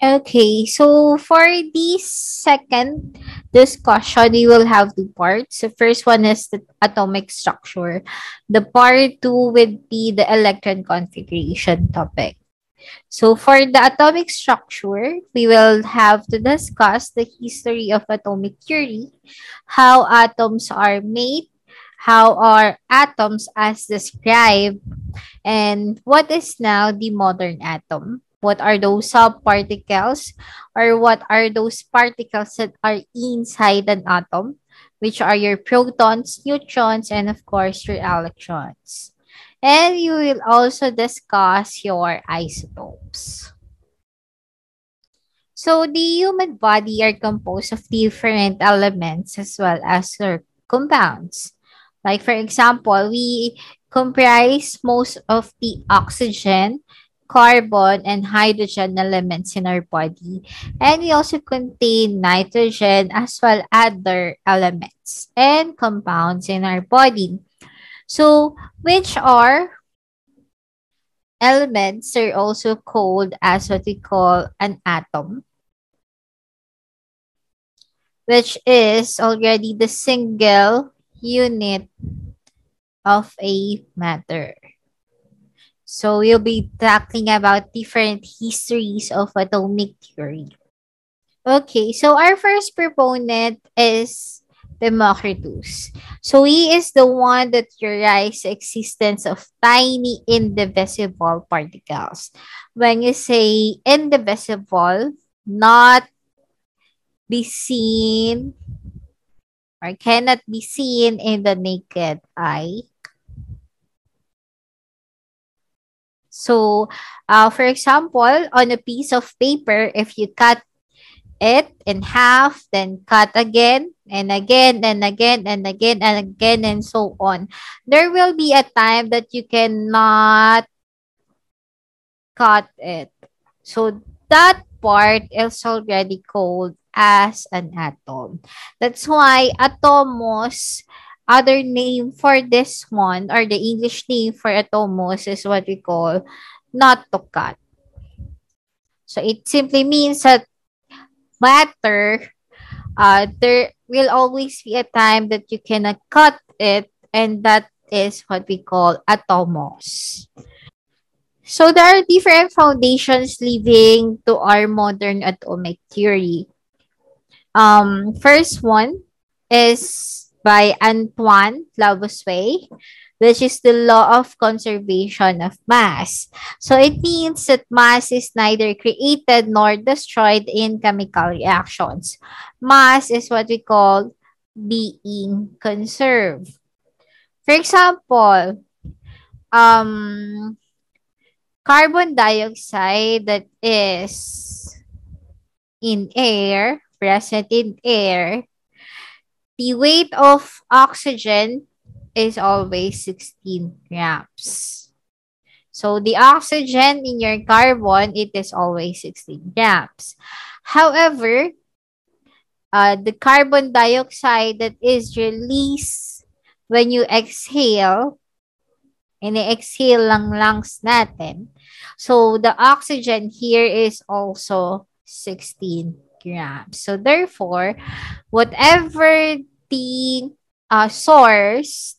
Okay, so for the second discussion, we will have two parts. The first one is the atomic structure. The part two would be the electron configuration topic. So for the atomic structure, we will have to discuss the history of atomic theory, how atoms are made, how are atoms as described, and what is now the modern atom? What are those subparticles or what are those particles that are inside an atom? Which are your protons, neutrons, and of course your electrons. And you will also discuss your isotopes. So the human body are composed of different elements as well as their compounds. Like for example, we comprise most of the oxygen, carbon, and hydrogen elements in our body. And we also contain nitrogen as well as other elements and compounds in our body. So which are elements are also called as what we call an atom, which is already the single unit of a matter. So we'll be talking about different histories of atomic theory. Okay, so our first proponent is Democritus. So he is the one that theorized the existence of tiny indivisible particles. When you say indivisible, not be seen or cannot be seen in the naked eye. So, for example, on a piece of paper, if you cut it in half, then cut again and again and again and again and again and so on, there will be a time that you cannot cut it. So, that part is already called as an atom. That's why atomos, other name for this one, or the English name for atomos is what we call not to cut. So it simply means that matter, there will always be a time that you cannot cut it, and that is what we call atomos. So there are different foundations leading to our modern atomic theory. First one is by Antoine Lavoisier, which is the law of conservation of mass. So it means that mass is neither created nor destroyed in chemical reactions. Mass is what we call being conserved. For example, um, carbon dioxide that is in air, present in air, the weight of oxygen is always 16 grams. So the oxygen in your carbon, it is always 16 grams. However, the carbon dioxide that is released when you exhale, ini-exhale lang lungs natin. So the oxygen here is also 16 grams. So therefore, whatever the source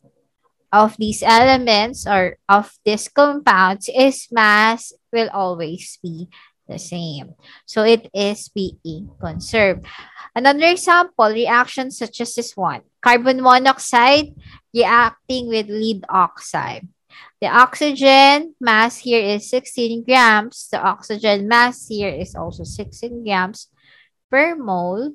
of these elements or of these compounds is mass will always be the same. So it is being conserved. Another example, reactions such as this one. Carbon monoxide reacting with lead oxide. The oxygen mass here is 16 grams. The oxygen mass here is also 16 grams per mole.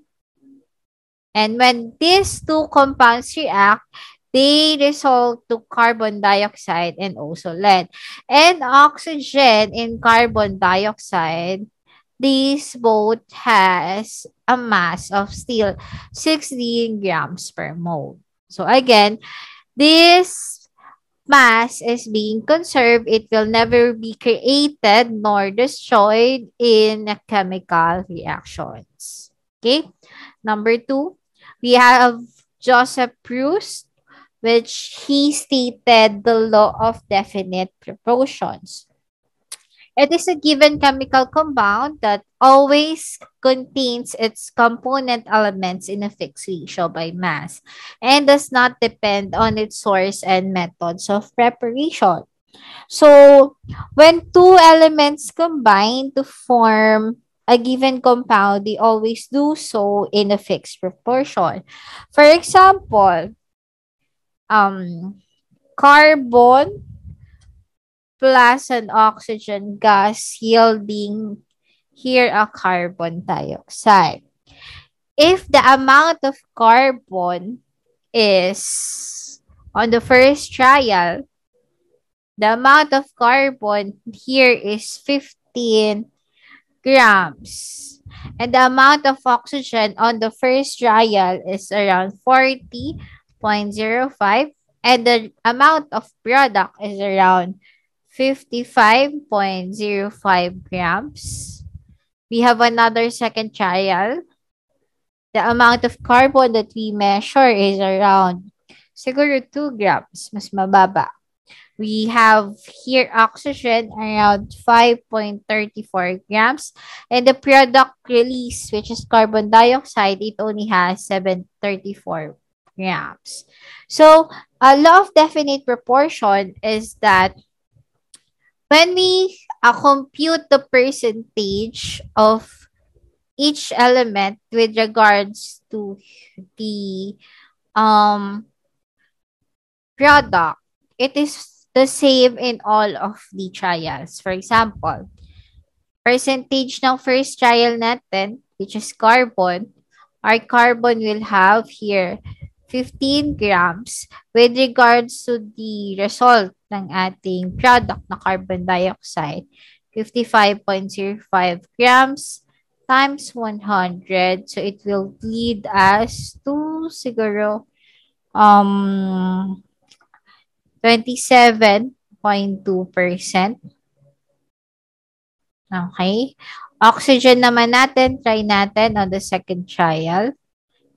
And when these two compounds react, they result to carbon dioxide and also lead. And oxygen and carbon dioxide, these both has a mass of still 16 grams per mole. So again, this mass is being conserved. It will never be created nor destroyed in chemical reactions. Okay. Number two, we have Joseph Proust, which he stated the law of definite proportions. It is a given chemical compound that always contains its component elements in a fixed ratio by mass and does not depend on its source and methods of preparation. So, when two elements combine to form a given compound, they always do so in a fixed proportion. For example, carbon plus an oxygen gas yielding here a carbon dioxide. If the amount of carbon is on the first trial, the amount of carbon here is 15 grams. And the amount of oxygen on the first trial is around 40.05. And the amount of product is around 55.05 grams. We have another second trial. The amount of carbon that we measure is around siguro 2 grams, mas mababa. We have here oxygen around 5.34 grams. And the product release, which is carbon dioxide, it only has 734 grams. So, a law of definite proportion is that when we compute the percentage of each element with regards to the product, it is the same in all of the trials. For example, percentage ng first trial natin, which is carbon, our carbon will have here 15 grams with regards to the result ng ating product na carbon dioxide, 55.05 grams times 100. So, it will lead us to siguro 27.2%. Okay. Oxygen naman natin, try natin on the second trial.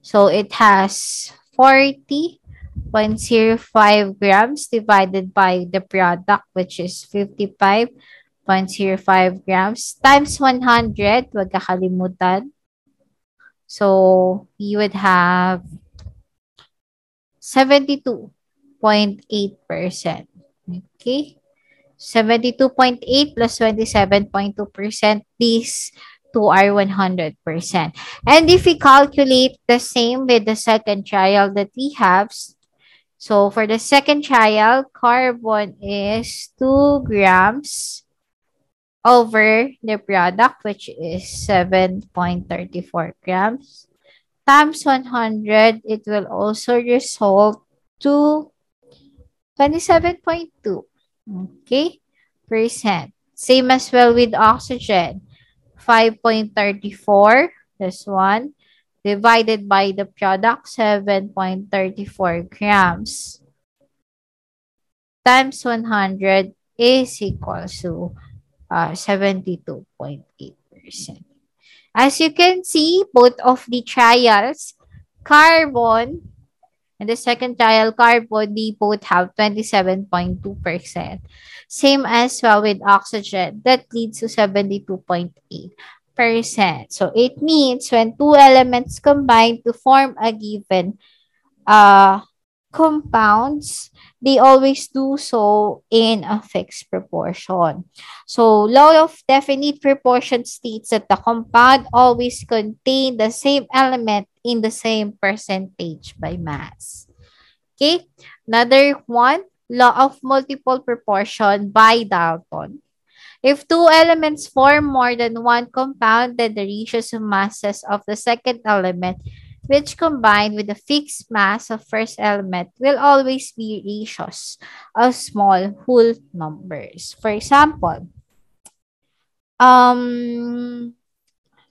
So, it has 40.05 grams divided by the product, which is 55.05 grams times 100. Huwag kakalimutan. So, you would have 72.8%. Okay? 72.8 plus 27.2%. These two are 100%. And if we calculate the same with the second trial that we have, so for the second trial, carbon is 2 grams over the product, which is 7.34 grams. Times 100, it will also result to 27.2. Okay? Percent. Same as well with oxygen. 5.34, this one, divided by the product, 7.34 grams, times 100 is equal to 72.8%. As you can see, both of the trials, carbon and the second trial, carbon, they both have 27.2%. Same as well with oxygen. That leads to 72.8%. So, it means when two elements combine to form a given compounds, they always do so in a fixed proportion. So, law of definite proportion states that the compound always contain the same element in the same percentage by mass. Okay, another one, law of multiple proportion by Dalton. If two elements form more than one compound, then the ratios of masses of the second element, which combine with the fixed mass of first element, will always be ratios of small whole numbers. For example,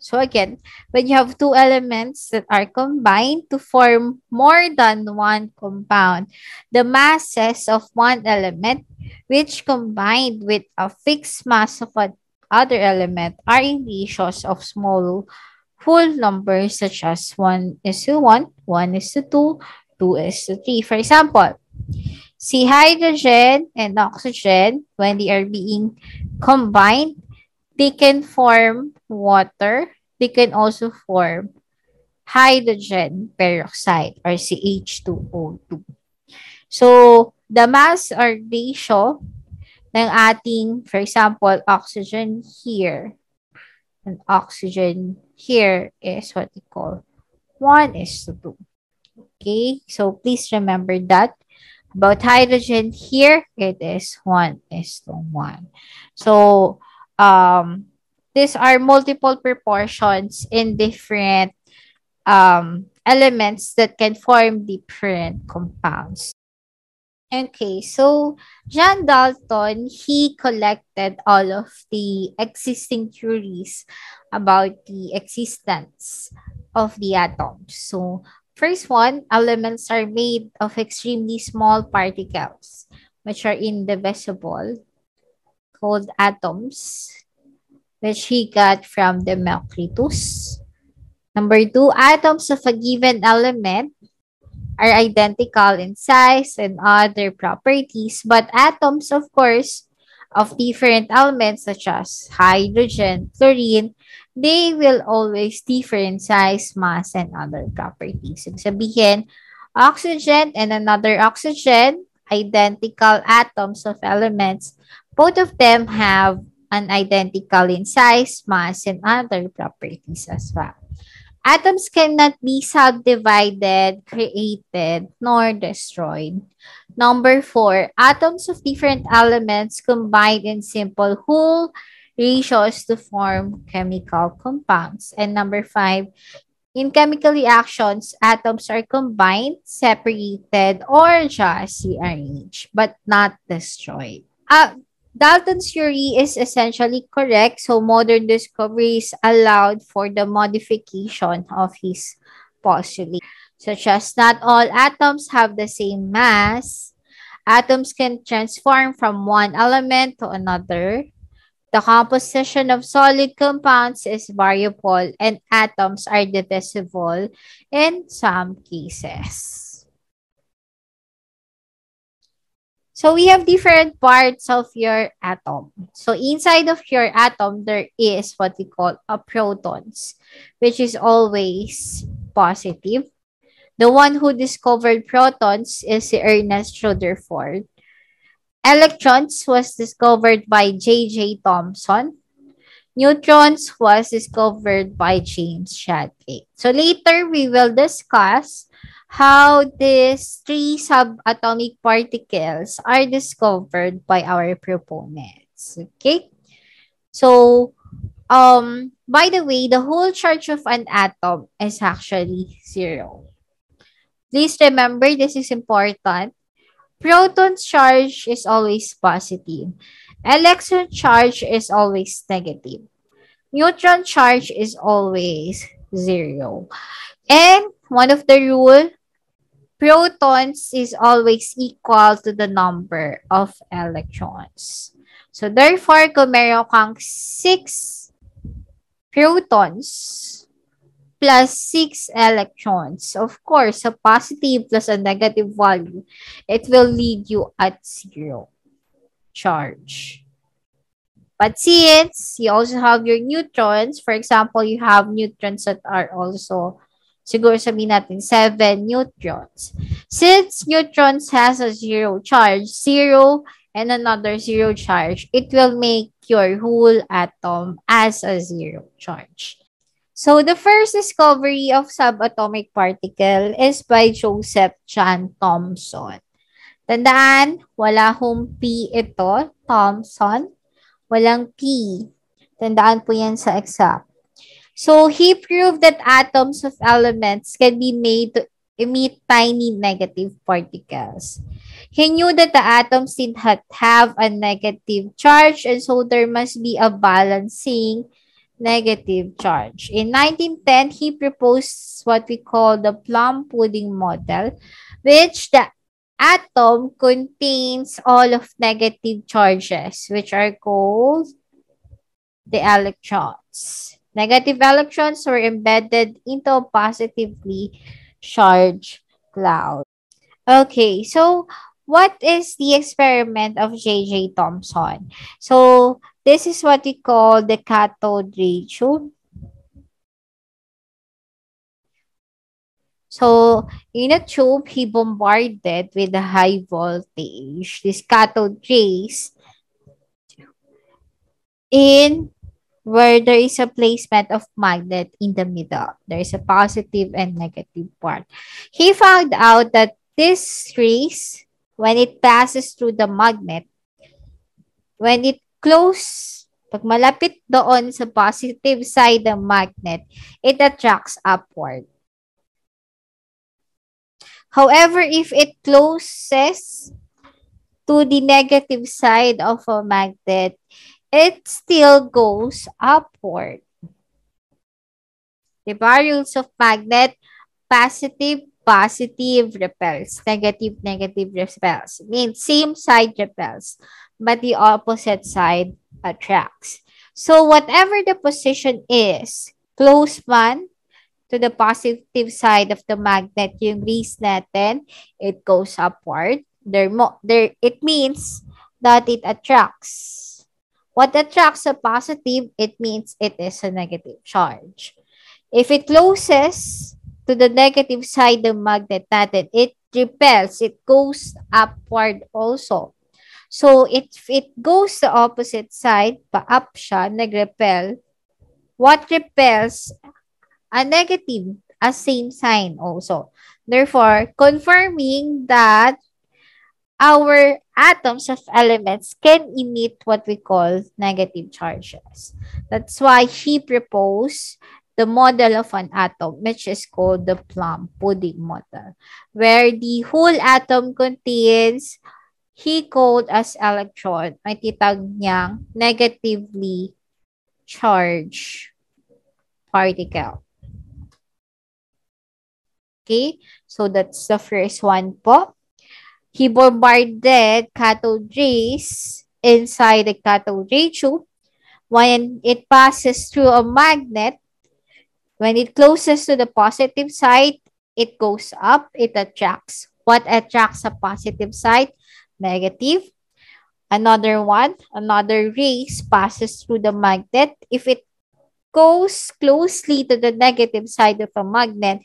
so again, when you have two elements that are combined to form more than one compound, the masses of one element, which combined with a fixed mass of another element, are in ratios of small whole numbers such as 1:1, 1:2, 2:3. For example, see hydrogen and oxygen when they are being combined, they can form water. They can also form hydrogen peroxide or CH2O2. So, the mass or ratio ng ating, for example, oxygen here and oxygen here is what we call 1 is to 2. Okay, so please remember that. About hydrogen here, it is 1 is to 1. So, these are multiple proportions in different elements that can form different compounds. Okay, so John Dalton, he collected all of the existing theories about the existence of the atoms. So, first one, elements are made of extremely small particles, which are indivisible, called atoms, which he got from Democritus. Number two, atoms of a given element are identical in size and other properties, but atoms, of course, of different elements such as hydrogen, chlorine, they will always differ in size, mass, and other properties. Ibig sabihin, oxygen and another oxygen, identical atoms of elements, both of them have an identical in size, mass, and other properties as well. Atoms cannot be subdivided, created, nor destroyed. Number four, atoms of different elements combine in simple whole ratios to form chemical compounds. And number five, in chemical reactions, atoms are combined, separated, or just rearranged, but not destroyed. Dalton's theory is essentially correct, so modern discoveries allowed for the modification of his postulate, such as not all atoms have the same mass. Atoms can transform from one element to another. The composition of solid compounds is variable and atoms are divisible in some cases. So we have different parts of your atom. So inside of your atom, there is what we call a protons, which is always positive. The one who discovered protons is Ernest Rutherford. Electrons was discovered by J.J. Thomson. Neutrons was discovered by James Chadwick. So later we will discuss how these three subatomic particles are discovered by our proponents. Okay? So, by the way, the whole charge of an atom is actually zero. Please remember, this is important. Proton charge is always positive. Electron charge is always negative. Neutron charge is always zero. And one of the rule, protons is always equal to the number of electrons. So therefore, kung meron kang 6 protons plus 6 electrons, of course, a positive plus a negative value, it will lead you at 0 charge. But since you also have your neutrons, for example, you have neutrons that are also, siguro sabihin natin, 7 neutrons. Since neutrons has a 0 charge, 0 and another 0 charge, it will make your whole atom as a 0 charge. So the first discovery of subatomic particle is by Joseph John Thomson. Tandaan, wala hong P ito, Thomson. Walang P. Tandaan po yan sa exam. So, he proved that atoms of elements can be made to emit tiny negative particles. He knew that the atoms did not have a negative charge and so there must be a balancing negative charge. In 1910, he proposed what we call the plum pudding model, which the atom contains all of negative charges, which are called the electrons. Negative electrons were embedded into a positively charged cloud. Okay, so what is the experiment of J.J. Thomson? So, This is what we call the cathode ray tube. So, in a tube, he bombarded with a high voltage, these cathode rays, in where there is a placement of magnet in the middle. There is a positive and negative part. He found out that this rays, when it passes through the magnet, when it close, pag malapit doon sa positive side ng magnet, it attracts upward. However, if it closes to the negative side of a magnet, it still goes upward. The rules of magnet, positive, positive repels, negative, negative repels. Means same side repels, but the opposite side attracts. So whatever the position is, close man to the positive side of the magnet, yung rays natin, it goes upward. It means that it attracts. What attracts a positive, it means it is a negative charge. If it closes to the negative side of magnet natin, it repels. It goes upward also. So, if it goes the opposite side, pa-up siya, nag-repel, what repels? A negative, a same sign also. Therefore, confirming that our atoms of elements can emit what we call negative charges. That's why he proposed the model of an atom, which is called the plum pudding model, where the whole atom contains, he called as electron, ay titag niyang negatively charged particle. Okay, so that's the first one po. He bombarded cathode rays inside the cathode ray tube. When it passes through a magnet, when it closes to the positive side, it goes up, it attracts. What attracts a positive side? Negative. Another one, another rays passes through the magnet. If it goes closely to the negative side of a magnet,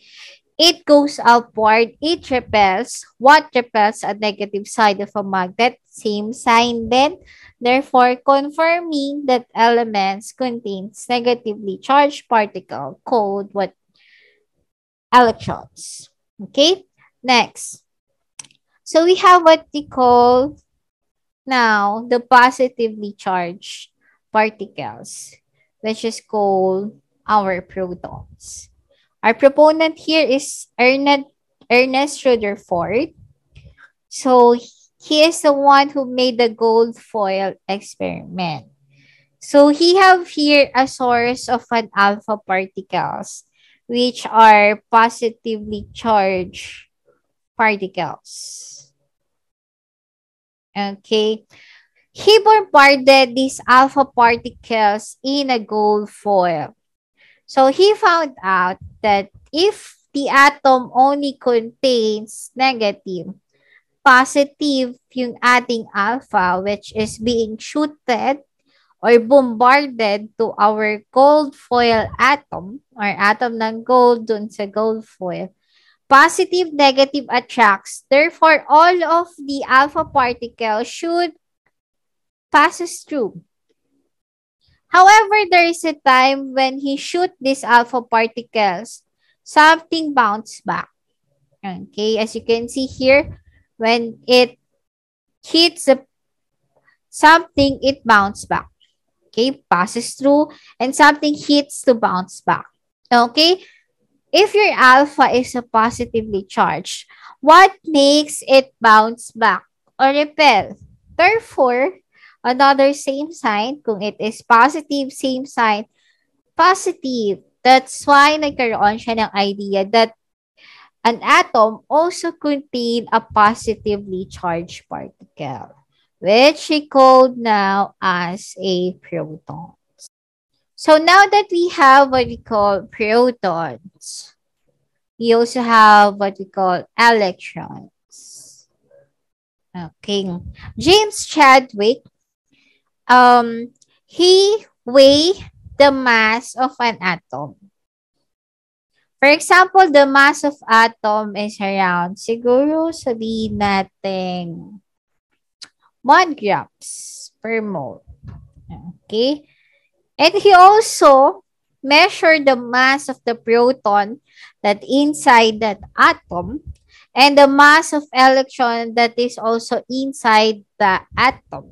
it goes upward, it repels. What repels a negative side of a magnet? Same sign then. Therefore, confirming that elements contains negatively charged particle called what? Electrons. Okay? Next. So we have what we call now the positively charged particles, which is called our protons. Our proponent here is Ernest Rutherford. So he is the one who made the gold foil experiment. So he have here a source of an alpha particles, which are positively charged particles. Okay. He bombarded these alpha particles in a gold foil. So he found out that if the atom only contains negative, positive yung ating alpha, which is being shooted or bombarded to our gold foil atom or atom ng gold dun sa gold foil, positive, negative attracts. Therefore, all of the alpha particles should passes through. However, there is a time when he shoot these alpha particles, something bounce back. Okay, as you can see here, when it hits something, it bounce back. Okay, passes through and something hits to bounce back. Okay, if your alpha is a positively charged, what makes it bounce back or repel? Therefore, another same sign, kung it is positive, same sign, positive. That's why nagkaroon siya ng idea that an atom also contain a positively charged particle, which he called now as a proton. So now that we have what we call protons, we also have what we call electrons. Okay. James Chadwick, he weigh the mass of an atom. For example, the mass of atom is around, siguro sabihin natin 1 grams per mole. Okay? And he also measured the mass of the proton that inside that atom and the mass of electron that is also inside the atom.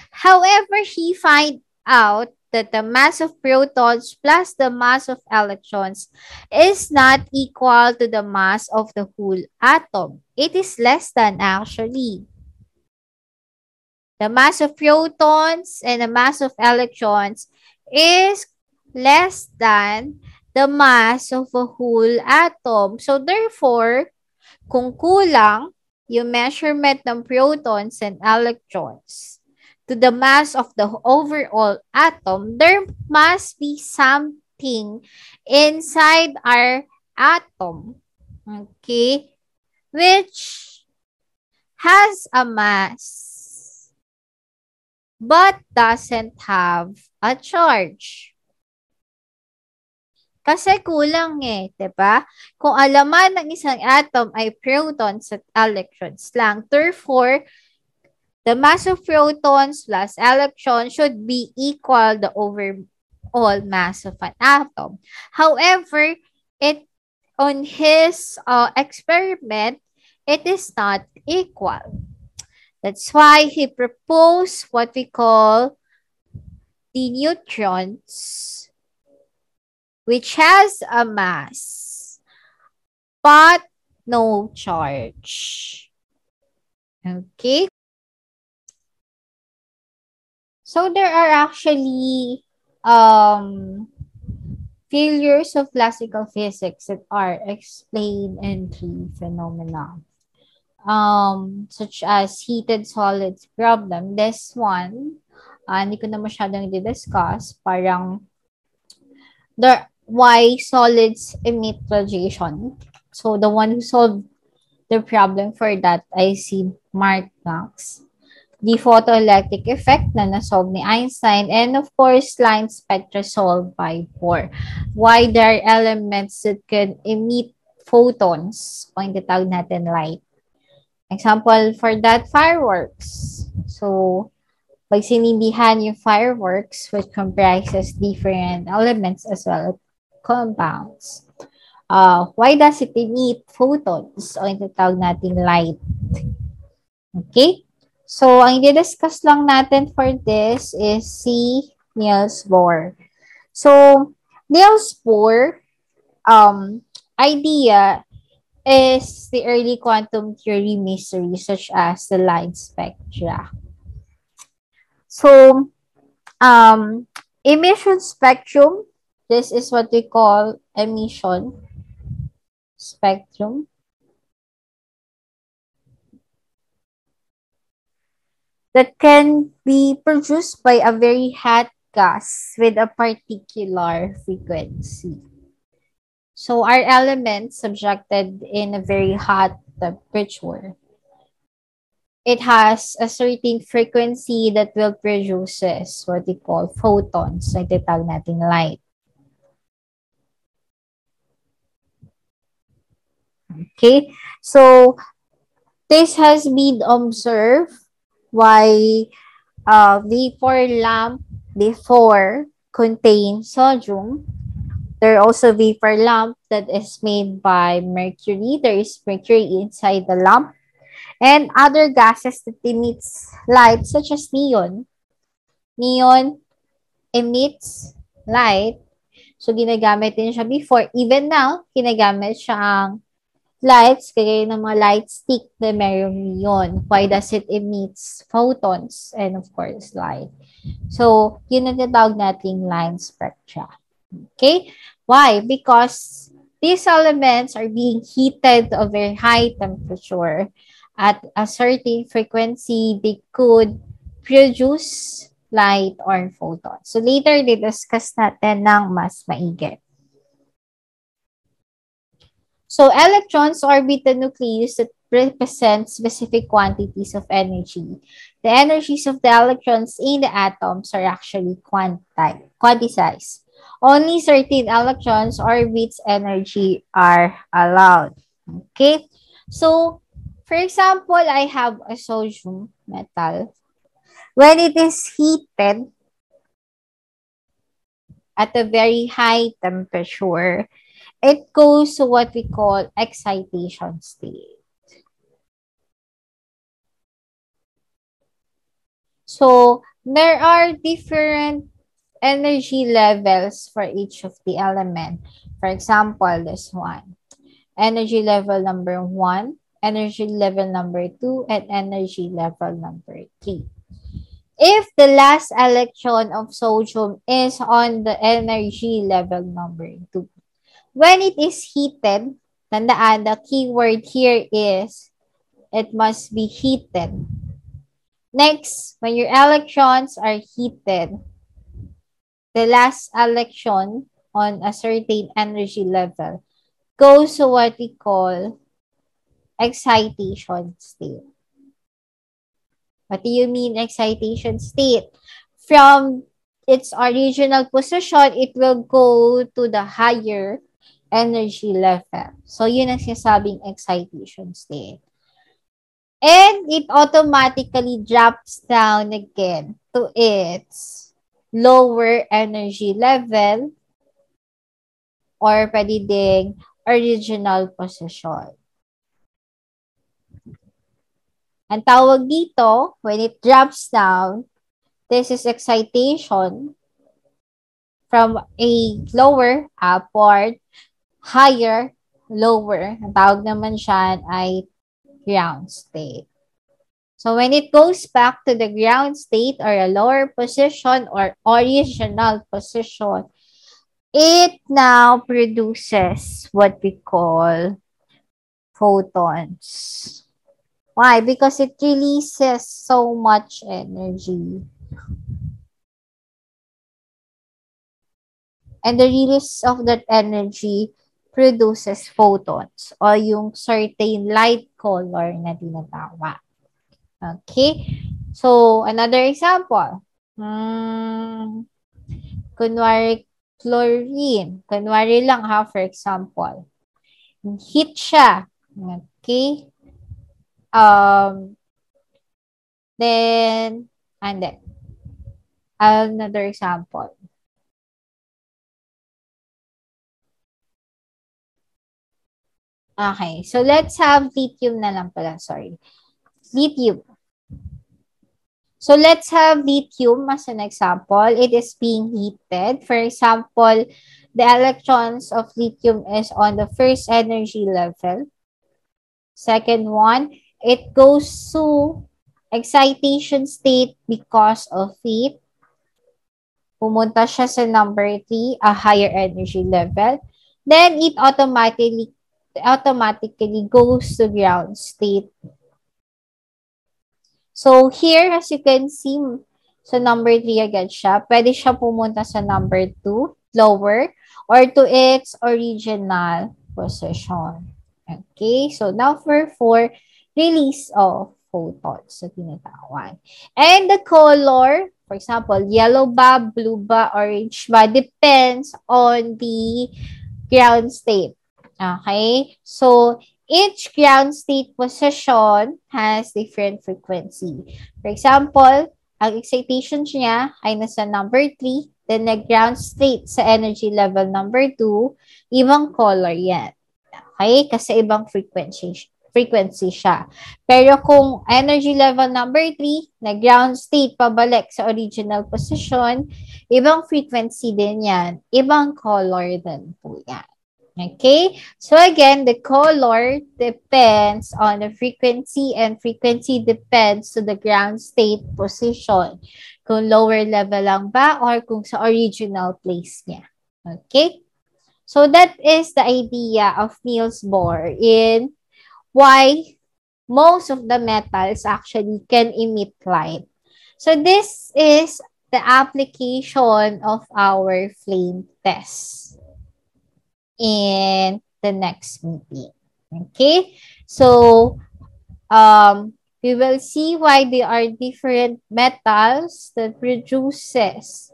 However, he find out that the mass of protons plus the mass of electrons is not equal to the mass of the whole atom. It is less than actually. The mass of protons and the mass of electrons is less than the mass of a whole atom. So therefore, kung kulang yung measurement ng protons and electrons to the mass of the overall atom, there must be something inside our atom, okay, which has a mass but doesn't have a charge. Kasi kulang eh, 'di ba? Kung ang laman ng isang atom ay protons at electrons lang, therefore, the mass of protons plus electrons should be equal the overall mass of an atom. However, it on his experiment, it is not equal. That's why he proposed what we call the neutrons, which has a mass but no charge. Okay? So there are actually failures of classical physics that are explained in three phenomena. Such as heated solids problem. This one, hindi ko na masyadong di-discuss. Parang why solids emit radiation. So the one who solved the problem for that I see Mark Knox. The photoelectric effect na nasolve ni Einstein, and of course, line spectra solved by Bohr. Why there are elements that can emit photons, o yung tawag natin light. Example for that, fireworks. So, pag sinindihan yung fireworks, which comprises different elements as well as compounds. Why does it emit photons, o yung tawag natin light? Okay? So, ang i-discuss lang natin for this is si Niels Bohr. So, Niels Bohr idea is the early quantum theory mystery such as the light spectra. So, emission spectrum, this is what we call emission spectrum. That can be produced by a very hot gas with a particular frequency. So our elements subjected in a very hot temperature, it has a certain frequency that will produces what we call photons, na itatawag natin light. Okay, so this has been observed why vapor lamp before contain sodium. There are also vapor lamp that is made by mercury. There is mercury inside the lamp. And other gases that emits light such as neon. Neon emits light. So ginagamit din siya before. Even now, ginagamit siya ang lights, kagaya ng mga light stick na mayroong neon. Why does it emits photons and of course light? So, yun ang tinatawag nating line spectra. Okay? Why? Because these elements are being heated to a very high temperature. At a certain frequency, they could produce light or photons. So, later, discuss natin ng mas maigi. So electrons orbit the nucleus that represent specific quantities of energy. The energies of the electrons in the atoms are actually quantized. Only certain electrons orbits energy are allowed. Okay? So, for example, I have a sodium metal. When it is heated at a very high temperature, it goes to what we call excitation state. So, there are different energy levels for each of the element. For example, this one. Energy level number 1, energy level number 2, and energy level number 3. If the last electron of sodium is on the energy level number 2, when it is heated, tandaan, the keyword here is it must be heated. Next, when your electrons are heated, the last electron on a certain energy level goes to what we call excitation state. What do you mean excitation state? From its original position, it will go to the higher energy level. So, yun ang sinasabing excitation state. And it automatically drops down again to its lower energy level or pwede ding original position. Ang tawag dito, when it drops down, this is excitation from a lower, upward, higher, lower. Ang tawag naman siya ay ground state. So when it goes back to the ground state or a lower position or original position, it now produces what we call photons. Why? Because it releases so much energy. And the release of that energy produces photons o yung certain light color na tinatawag. Okay? So, another example. Kunwari, chlorine. Kunwari lang ha, for example. Heat siya. Okay? Then, and then, another example. Okay, so let's have lithium na lang pala, sorry. Lithium. So let's have lithium as an example. It is being heated. For example, the electrons of lithium is on the first energy level. Second one, it goes to excitation state because of heat. Pumunta siya sa number 3, a higher energy level. Then it automatically goes to ground state. So here, as you can see, sa number 3 agad siya. Pwede siya pumunta sa number 2, lower, or to its original position. Okay, so now for 4, release of photons sa tinatawag. And the color, for example, yellow ba, blue ba, orange ba, depends on the ground state. Okay, so each ground state position has different frequency. For example, ang excitation niya ay nasa number 3, then the ground state sa energy level number 2, ibang color yan. Okay? Kasi ibang frequency siya. Pero kung energy level number 3, na ground state pabalik sa original position, ibang frequency din yan. Ibang color din po yan. Okay? So again, the color depends on the frequency and frequency depends to the ground state position. Kung lower level lang ba or kung sa original place niya. Okay? So that is the idea of Niels Bohr in why most of the metals actually can emit light. So this is the application of our flame test in the the next meeting. Okay? So, we will see why there are different metals that produces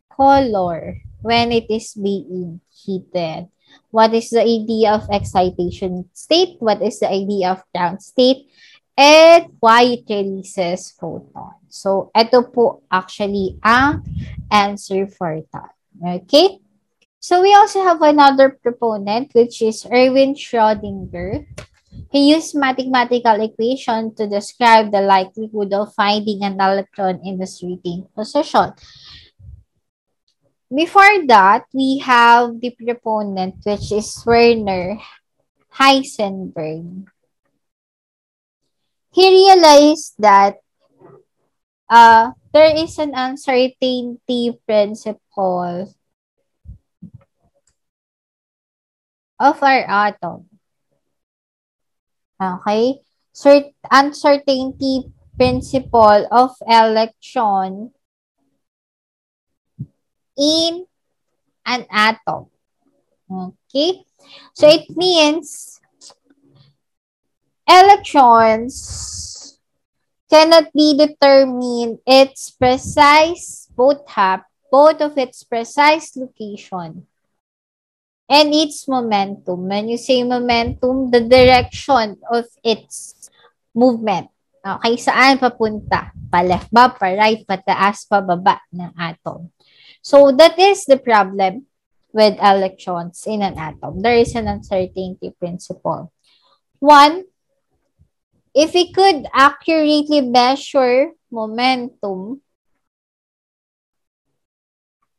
color when it is being heated. What is the idea of excitation state? What is the idea of ground state? And why it releases photons. So, ito po actually ang answer for that. Okay? So, we also have another proponent, which is Erwin Schrödinger. He used mathematical equation to describe the likelihood of finding an electron in the certain position. Before that, we have the proponent, which is Werner Heisenberg. He realized that there is an uncertainty principle of our atom. Okay? Uncertainty principle of electron in an atom. Okay? So it means electrons cannot be determined its precise both of its precise location and its momentum. When you say momentum, the direction of its movement. Okay, saan papunta? Pa left ba, pa right, pa taas, pa baba ng atom. So that is the problem with electrons in an atom. There is an uncertainty principle. One, if we could accurately measure momentum,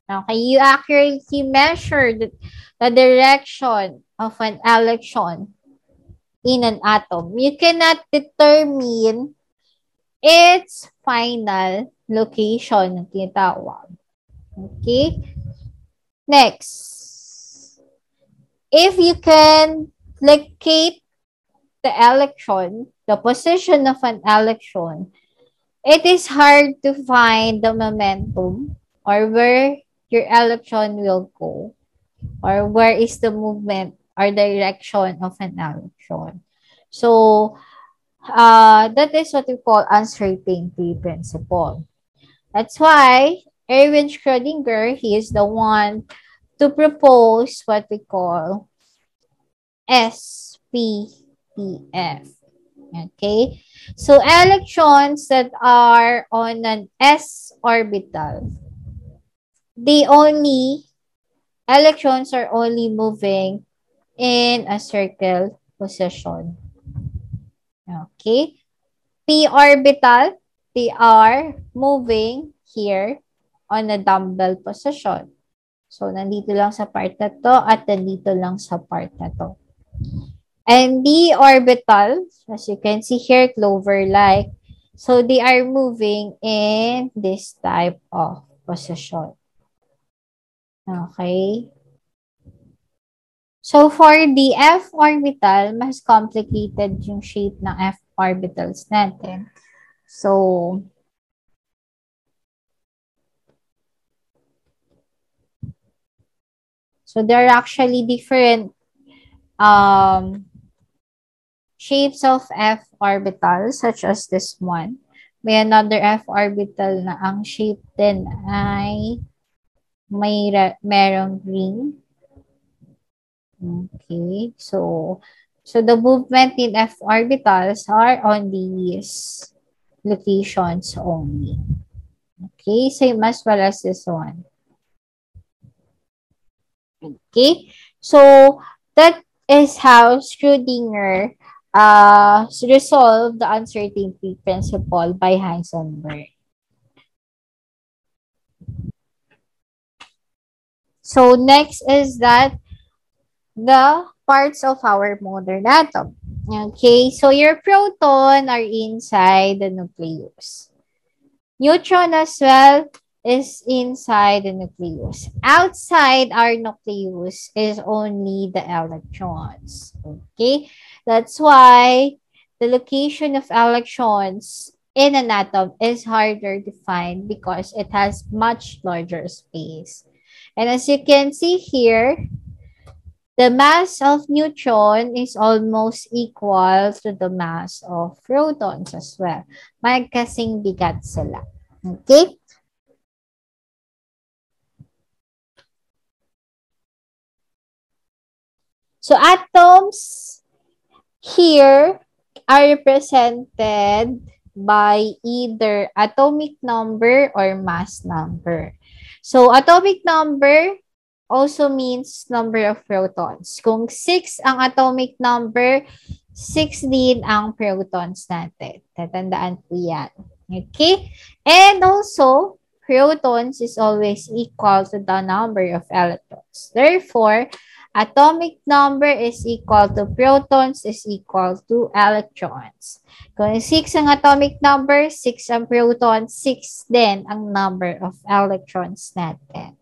okay, you accurately measure the direction of an electron in an atom, you cannot determine its final location ng tinatawag. Okay? Next, if you can locate the electron, the position of an electron, it is hard to find the momentum or where your electron will go or where is the movement or direction of an electron. So, that is what we call uncertainty principle. That's why Erwin Schrödinger, he is the one to propose what we call SPPF. Okay? So, electrons that are on an s orbital, electrons are only moving in a circle position. Okay? P orbital, they are moving here on a dumbbell position. So, nandito lang sa part na to at nandito lang sa part na to. And D orbital, as you can see here, clover-like. So, they are moving in this type of position. Okay? So, for the F orbital, mas complicated yung shape ng F orbitals natin. So, there are actually different shapes of F orbitals, such as this one. May another F orbital na ang shape din ay merong ring. Okay, so the movement in F orbitals are on these locations only. Okay, same as well as this one. Okay, so that is how Schrödinger resolved the uncertainty principle by Heisenberg. So next is that the parts of our modern atom. Okay, so your proton are inside the nucleus. Neutron as well is inside the nucleus. Outside our nucleus is only the electrons. Okay, that's why the location of electrons in an atom is harder to find because it has much larger space. And as you can see here, The mass of neutron is almost equal to the mass of protons as well. Magkasing bigat sila. Okay? So atoms here are represented by either atomic number or mass number. So atomic number also means number of protons. Kung 6 ang atomic number, 6 din ang protons natin. Tatandaan po yan. Okay? And also, protons is always equal to the number of electrons. Therefore, atomic number is equal to protons is equal to electrons. Kung 6 ang atomic number, 6 ang protons, 6 din ang number of electrons natin.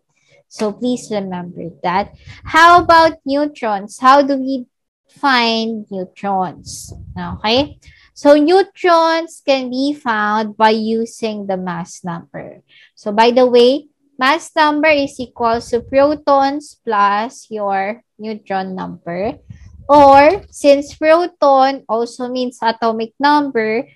So please remember that. How about neutrons? How do we find neutrons? Okay? So neutrons can be found by using the mass number. So by the way, mass number is equal to protons plus your neutron number. Or since proton also means atomic number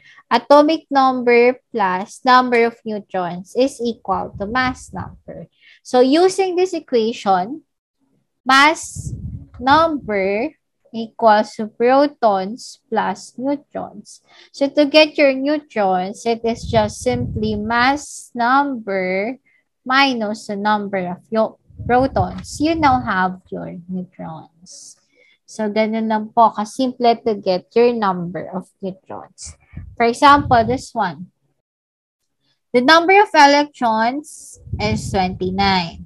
plus number of neutrons is equal to mass number. So using this equation, mass number equals to protons plus neutrons. So to get your neutrons, it is just simply mass number minus the number of your protons. You now have your neutrons. So ganun lang po kasimple to get your number of neutrons. For example, this one. The number of electrons is 29.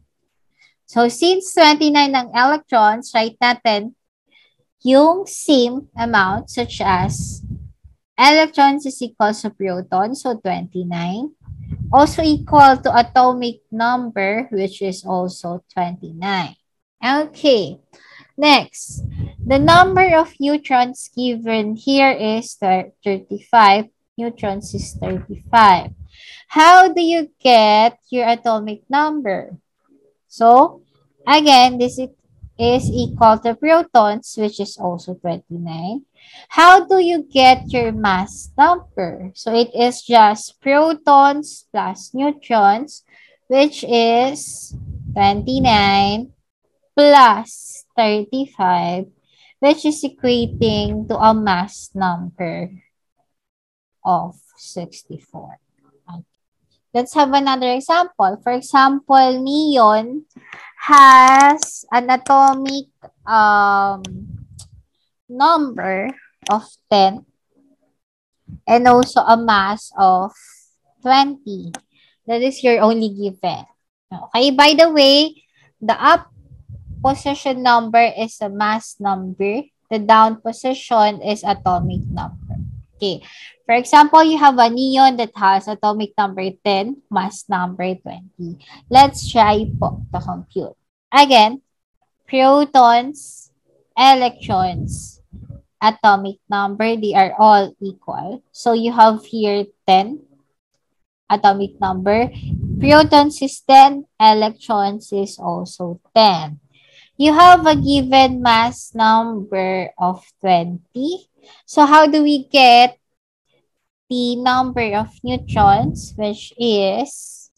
So since 29 ng electrons, write natin yung same amount such as electrons is equal to protons, so 29. Also equal to atomic number, which is also 29. Okay. Next, the number of neutrons given here is 35. Neutrons is 35. How do you get your atomic number? So, again, this is equal to protons, which is also 29. How do you get your mass number? So, it is just protons plus neutrons, which is 29 plus 35, which is equating to a mass number of 64. Okay. Let's have another example. For example, neon has an atomic number of 10 and also a mass of 20. That is your only given. Okay, by the way, the up position number is a mass number. The down position is atomic number. Okay. For example, you have a neon that has atomic number 10, mass number 20. Let's try po to compute. Again, protons, electrons, atomic number, they are all equal. So you have here 10 atomic number. Protons is 10, electrons is also 10. You have a given mass number of 20. So how do we get the number of neutrons, which is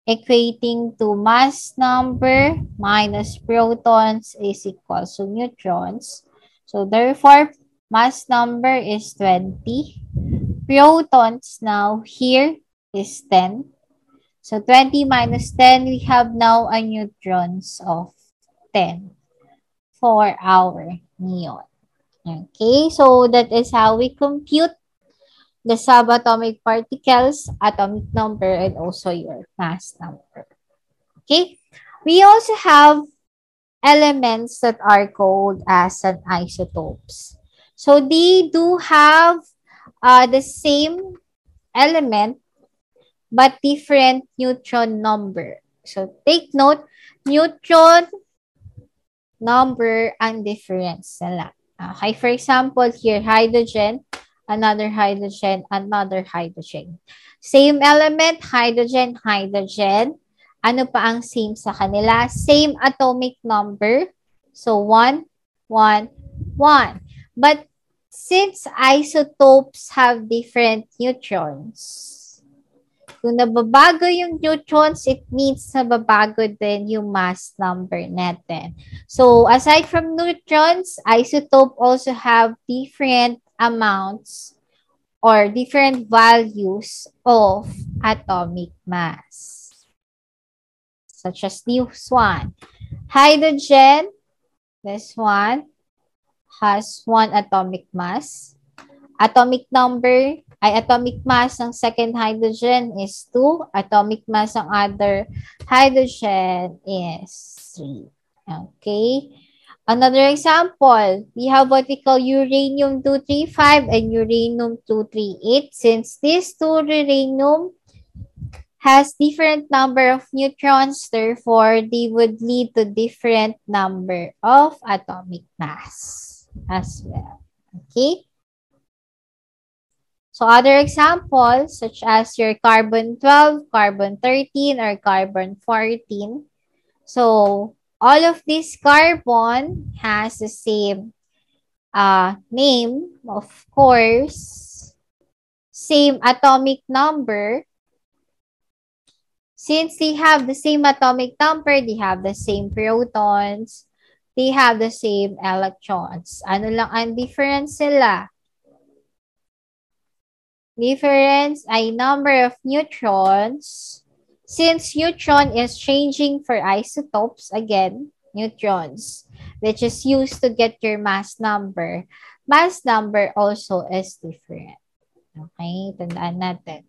equating to mass number minus protons is equal to neutrons. So therefore, mass number is 20. Protons now here is 10. So 20 minus 10, we have now a neutrons of 10 for our neon. Okay, so that is how we compute the subatomic particles, atomic number, and also your mass number. Okay, we also have elements that are called as an isotopes. So they do have the same element but different neutron number. So take note, neutron number ang difference nila. Okay, for example, here, hydrogen, another hydrogen, another hydrogen. Same element, hydrogen, hydrogen. Ano pa ang same sa kanila? Same atomic number. So, 1, 1, 1. But since isotopes have different neutrons, kung nababago yung neutrons, it means nababago din yung mass number natin. So, aside from neutrons, isotope also have different amounts or different values of atomic mass. Such as this one. Hydrogen, this one, has 1 atomic mass. Atomic mass ng second hydrogen is 2. Atomic mass ng other hydrogen is 3. Okay. Another example, we have what we call uranium-235 and uranium-238. Since these two uranium has different number of neutrons, therefore, they would lead to different number of atomic mass as well. Okay? So other examples such as your carbon-12, carbon-13, or carbon-14. So all of this carbon has the same name, of course, same atomic number. Since they have the same atomic number, they have the same protons, they have the same electrons. Ano lang ang difference sila? Difference ay number of neutrons. Since neutron is changing for isotopes, again, neutrons, which is used to get your mass number also is different. Okay, tandaan natin.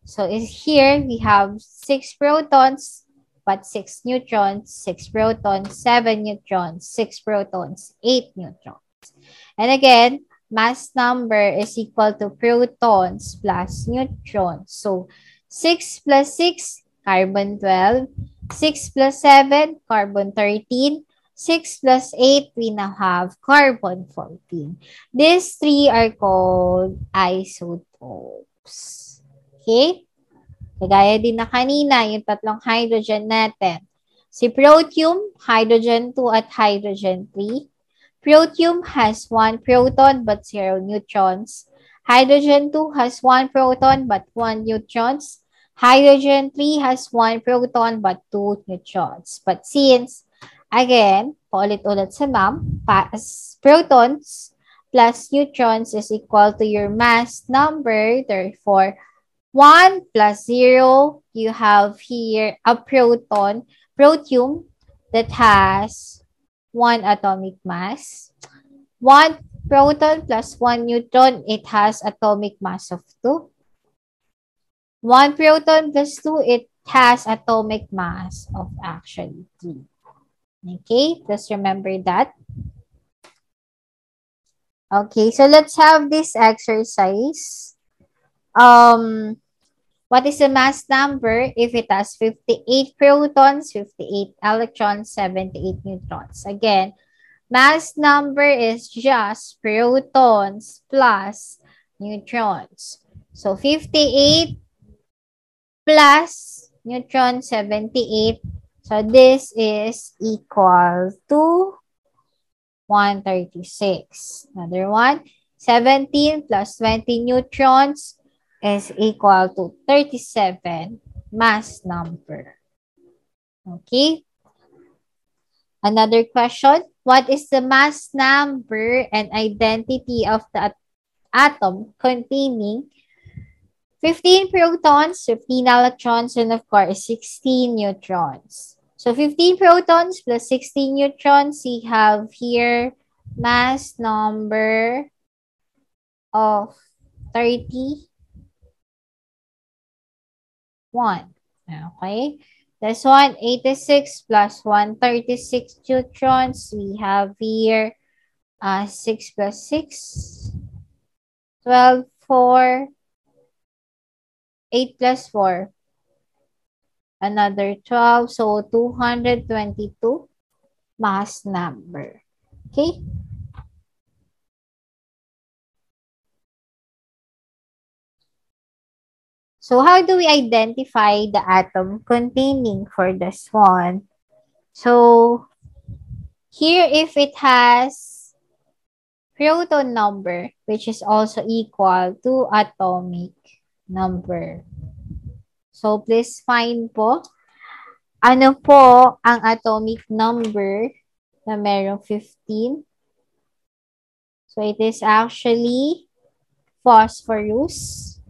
So here we have 6 protons, but 6 neutrons, 6 protons, 7 neutrons, 6 protons, 8 neutrons. And again, mass number is equal to protons plus neutrons. So 6 plus 6, carbon-12. 6 plus 7, carbon-13. 6 plus 8, we now have carbon-14. These three are called isotopes. Okay? Kagaya din na kanina, yung tatlong hydrogen natin. Si protium, hydrogen 2 at hydrogen 3. Protium has 1 proton but 0 neutrons. Hydrogen 2 has 1 proton but 1 neutrons. Hydrogen 3 has 1 proton but 2 neutrons. But since, again, paulit-ulit sa ma'am, protons plus neutrons is equal to your mass number, therefore, 1 plus 0, you have here a protium, that has 1 atomic mass. 1 proton plus 1 neutron, it has atomic mass of 2. 1 proton plus 2, it has atomic mass of actually 3. Okay, just remember that. Okay, so let's have this exercise. What is the mass number if it has 58 protons, 58 electrons, 78 neutrons? Again, mass number is just protons plus neutrons. So 58 plus neutron 78. So this is equal to 136. Another one, 17 plus 20 neutrons is equal to 37 mass number. Okay. Another question. What is the mass number and identity of the atom containing 15 protons, 15 electrons, and of course 16 neutrons? So 15 protons plus 16 neutrons, we have here mass number of 31. Okay. This one, 86 plus 136 neutrons. We have here 6 plus 6, 12, 4, 8 plus 4, another 12. So 222 mass number. Okay. So how do we identify the atom containing for this one? So here, if it has proton number, which is also equal to atomic number. So, please find po, ano po ang atomic number na merong 15? So, it is actually phosphorus.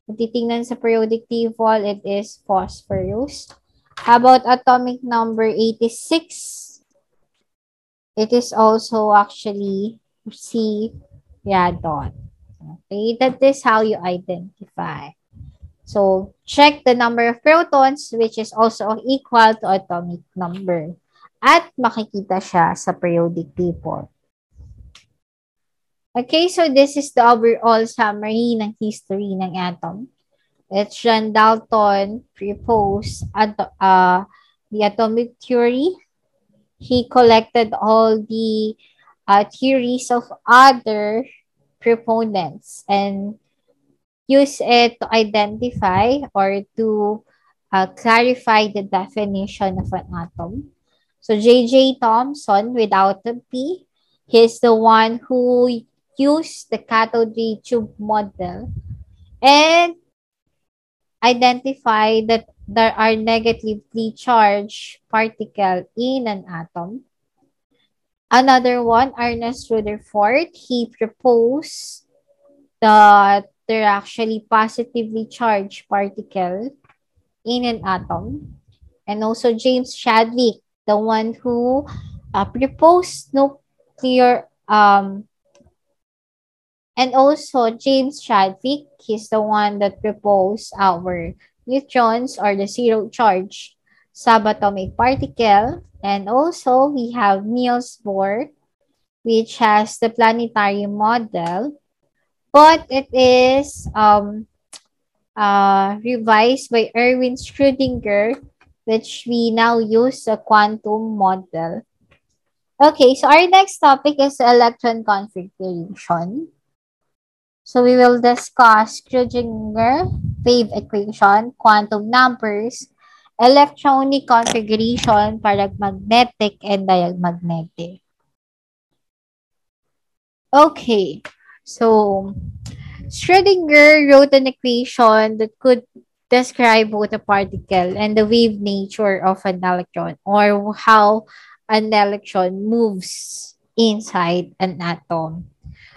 Kung titingnan sa periodic table, it is phosphorus. How about atomic number 86? It is also actually C, radon. Okay, that is how you identify. So, check the number of protons, which is also equal to atomic number. At makikita siya sa periodic table. Okay, so this is the overall summary ng history ng atom. It's John Dalton proposed the atomic theory. He collected all the theories of other proponents and use it to identify or to clarify the definition of an atom. So J.J. Thomson, without a P, he's the one who used the cathode ray tube model and identify that there are negatively charged particles in an atom. Another one, Ernest Rutherford, he proposed that there are actually positively charged particles in an atom. And also James Chadwick, the one who proposed nuclear and also James Chadwick, he's the one that proposed our neutrons or the zero charge subatomic particle. And also we have Niels Bohr, which has the planetary model, but it is revised by Erwin Schrödinger, which we now use the quantum model. Okay, so our next topic is electron configuration. So we will discuss Schrödinger wave equation, quantum numbers, electronic configuration, paramagnetic, and diamagnetic. Okay, so Schrödinger wrote an equation that could describe both the particle and the wave nature of an electron or how an electron moves inside an atom.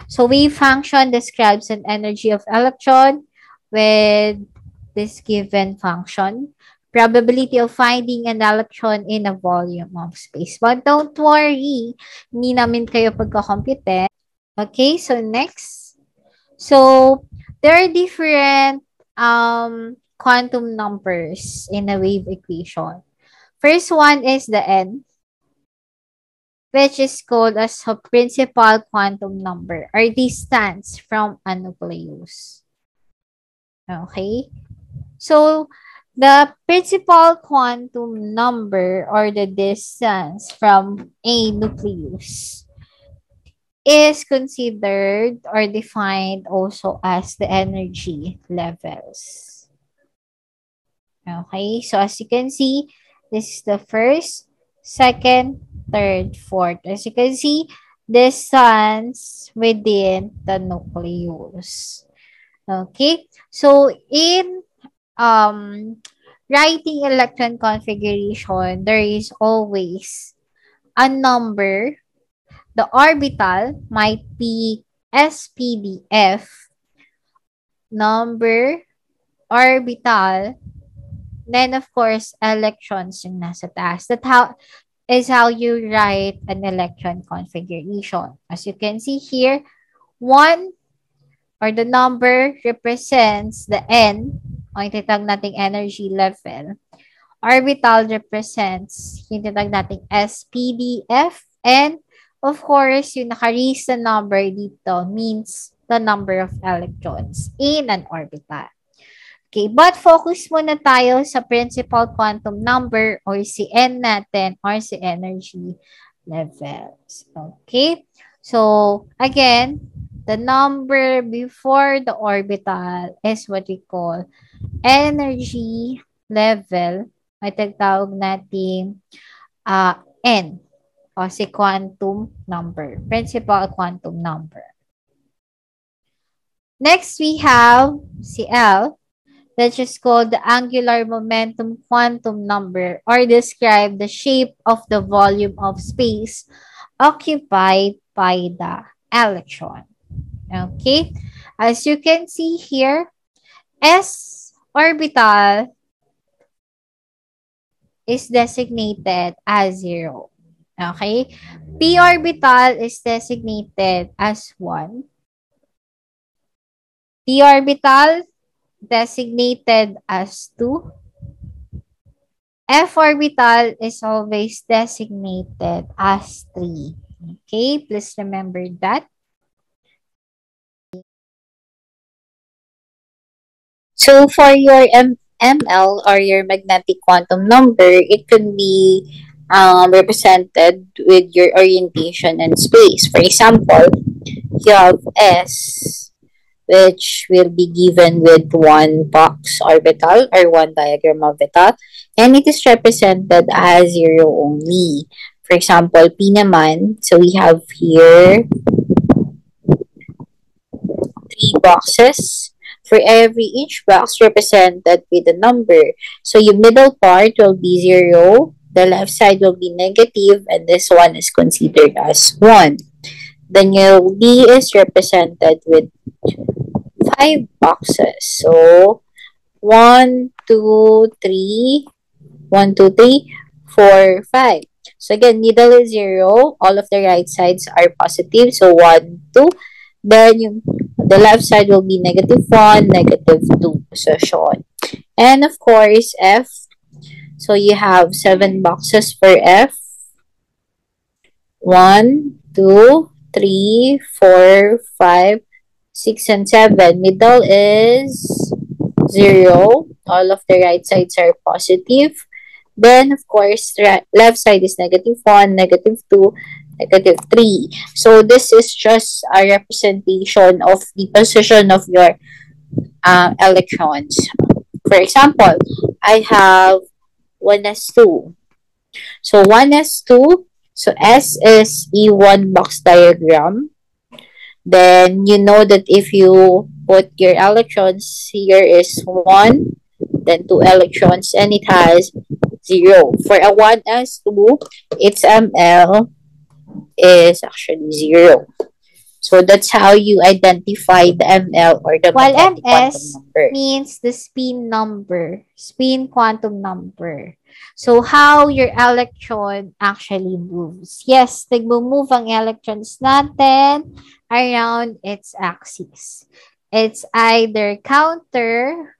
So wave function describes an energy of electron with this given function. Probability of finding an electron in a volume of space. But don't worry, hindi namin kayo pagkakompute. Okay, so next. So there are different quantum numbers in a wave equation. First one is the n, which is called as a principal quantum number or distance from a nucleus. Okay? So, the principal quantum number or the distance from a nucleus is considered or defined also as the energy levels. Okay? So, as you can see, this is the first, second, third, fourth. As you can see, distance within the nucleus. Okay? So, in writing electron configuration, there is always a number. The orbital might be SPDF, number, orbital, then of course, electrons yung nasa taas. That is how you write an electron configuration. As you can see here, 1 or the number represents the N, o yung tinatawag nating energy level. Orbital represents yung tinatawag nating SPDF. And of course, yung naka-raise na number dito means the number of electrons in an orbital. Okay, but focus muna tayo sa principal quantum number or si N natin or si energy levels. Okay, so again, the number before the orbital is what we call energy level. Ay tagtawag natin N. o si quantum number, principal quantum number. Next, we have si L, which is called the angular momentum quantum number, or describe the shape of the volume of space occupied by the electron. Okay, as you can see here, S orbital is designated as 0. Okay, P orbital is designated as 1. P orbital designated as 2. F orbital is always designated as 3. Okay, please remember that. So for your ML or your magnetic quantum number, it can be represented with your orientation and space. For example, you have S, which will be given with one box orbital or one diagram orbital, and it is represented as 0 only. For example, P naman, so we have here three boxes. For every each box represented with a number. So your middle part will be 0, the left side will be negative, and this one is considered as 1. Then your D is represented with 5 boxes. So 1, 2, 3, 1, 2, 3, 4, 5. So again, middle is 0. All of the right sides are positive. So 1, 2. Then the left side will be negative 1, negative 2 position. And of course, F. So you have 7 boxes for F. 1, 2, 3, 4, 5, 6, and 7. Middle is 0. All of the right sides are positive. Then, of course, left side is negative 1, negative 2, negative 3. So, this is just a representation of the position of your electrons. For example, I have 1s2. So, 1s2. So, S is E1 box diagram. Then, you know that if you put your electrons, here is 1, then 2 electrons, and it has 0. For a 1s2, its ML is actually 0. So that's how you identify the ML or the While magnetic quantum MS number. means the spin number, spin quantum number. So, how your electron actually moves. Yes, nagmo-move ang electrons natin around its axis. It's either counter,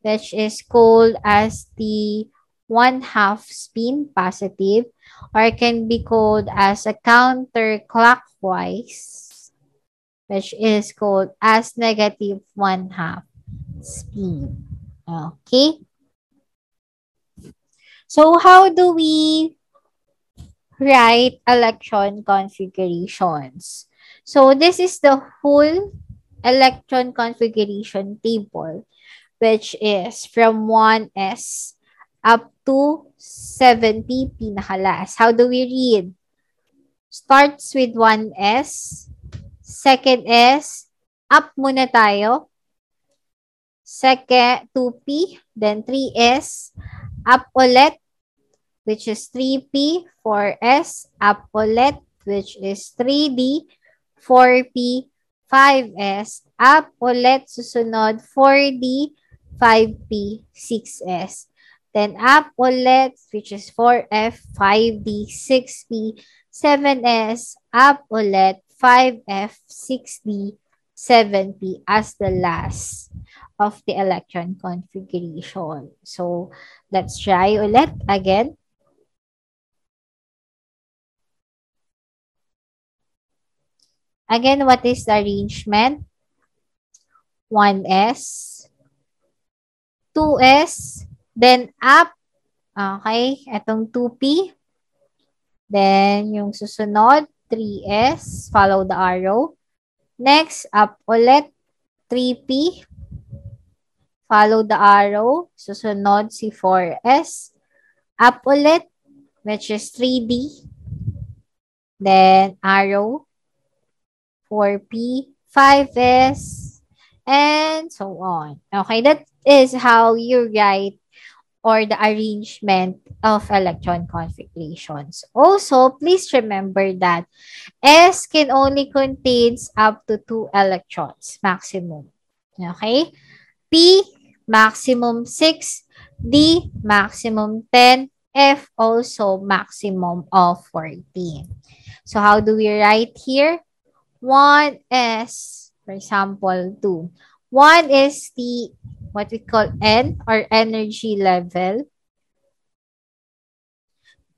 which is called as the 1/2 spin positive, or can be called as a counterclockwise, which is called as negative 1/2 spin. Okay. So how do we write electron configurations? So this is the whole electron configuration table, which is from 1s up to 7p pinakalas. How do we read? Starts with 1s, second s, up muna tayo. Second, 2p, then 3s, up ulit, which is 3p, 4s, up ulit, which is 3d, 4p, 5s, up ulit, susunod, 4d, 5p, 6s. Then up ulit, which is 4f, 5d, 6p, 7s, up ulit, 5f, 6d, 7p as the last of the electron configuration. So, let's try ulit again. Again, what is the arrangement? 1s, 2s, then up. Okay, itong 2p. Then, yung susunod, 3s, follow the arrow. Next, up ulit, 3p. Follow the arrow. Susunod si 4s. Up ulit, which is 3d. then arrow, 4p, 5s, and so on. Okay, that is how you write or the arrangement of electron configurations. Also, please remember that S can only contains up to 2 electrons maximum. Okay? P, maximum 6. D, maximum 10. F, also maximum of 14. So, how do we write here? 1s, for example, 2. 1 is the what we call N or energy level.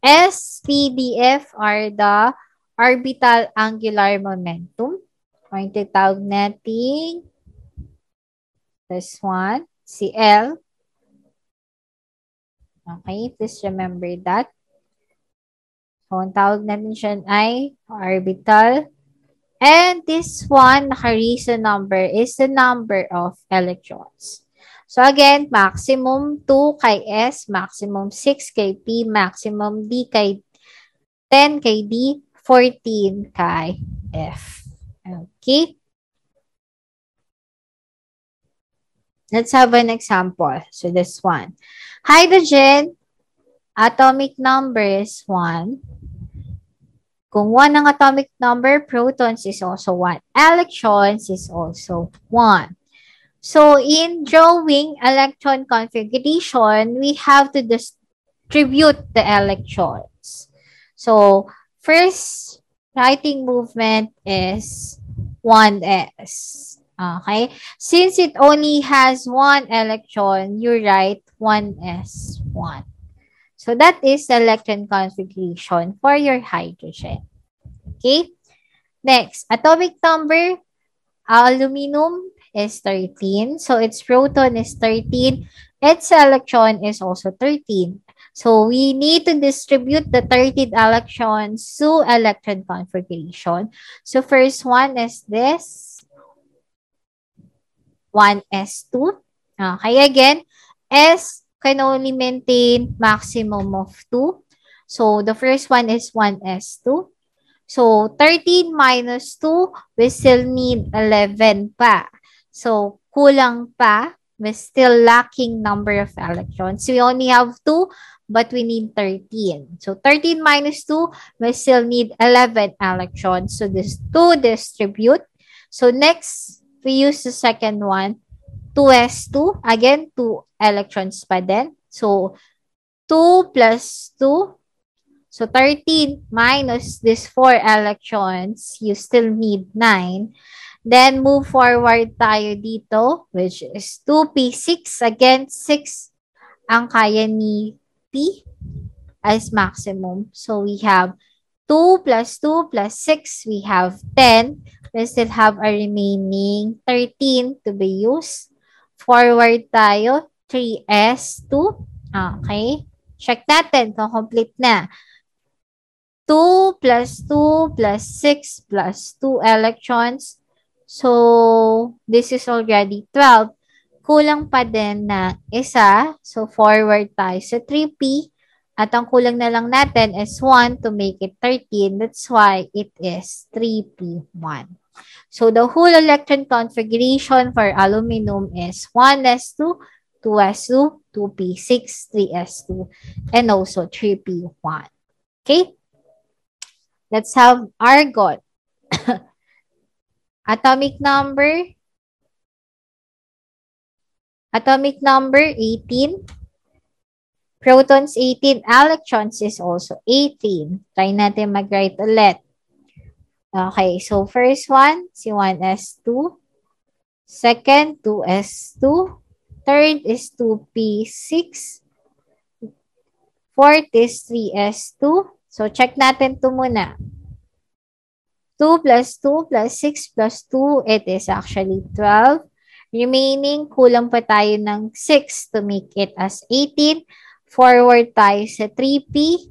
S, P, D, F are the orbital angular momentum. Or tinatawag natin this one, si L. Okay, please remember that. So, ang tawag natin siya ay orbital. And this one, naka-reason number is the number of electrons. So again, maximum 2 kay S, maximum 6 kay P, maximum D kay 10 kay D, 14 kay F. Okay? Let's have an example. So this one. Hydrogen, atomic number is 1. Kung 1 ang atomic number, protons is also 1. Electrons is also 1. So, in drawing electron configuration, we have to distribute the electrons. So, first writing movement is 1s. Okay? Since it only has 1 electron, you write 1s1. So, that is the electron configuration for your hydrogen. Okay? Next, atomic number, aluminum is 13. So, its proton is 13. Its electron is also 13. So, we need to distribute the 13 electrons to electron configuration. So, first one is this. 1s2. Okay, again, S can only maintain maximum of 2. So, the first one is 1s2. So, 13 minus 2, we still need 11 pa. So, kulang pa. We're still lacking number of electrons. We only have 2, but we need 13. So, 13 minus 2, we still need 11 electrons. So, this 2 distribute. So, next, we use the second one. 2s2. Again, 2 electrons pa din. So, 2 plus 2. So, 13 minus this 4 electrons, you still need 9. Then, move forward tayo dito, which is 2p6. Again, 6 ang kaya ni P as maximum. So, we have 2 plus 2 plus 6, we have 10. We still have a remaining 13 to be used. Forward tayo, 3s2. Okay. Check natin kung complete na. 2 plus 2 plus 6 plus 2 electrons. So, this is already 12. Kulang pa din na isa. So, forward tayo sa 3p. At ang kulang na lang natin is 1 to make it 13. That's why it is 3p1. So, the whole electron configuration for aluminum is 1s2, 2s2, 2p6, 3s2, and also 3p1. Okay? Let's have argon. Atomic number 18. Protons 18. Electrons is also 18. Try natin mag-write ulit. Okay, so first one, si 1s2. Second, 2s2. Third is 2p6. Fourth is 3s2. So, check natin ito muna. 2 plus 2 plus 6 plus 2, it is actually 12. Remaining, kulang pa tayo ng 6 to make it as 18. Forward tayo sa 3p,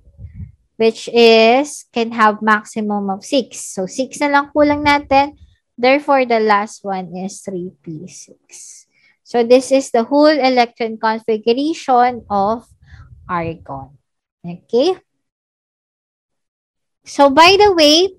which is, can have maximum of 6. So, 6 na lang kulang natin. Therefore, the last one is 3p6. So, this is the whole electron configuration of argon. Okay? So, by the way,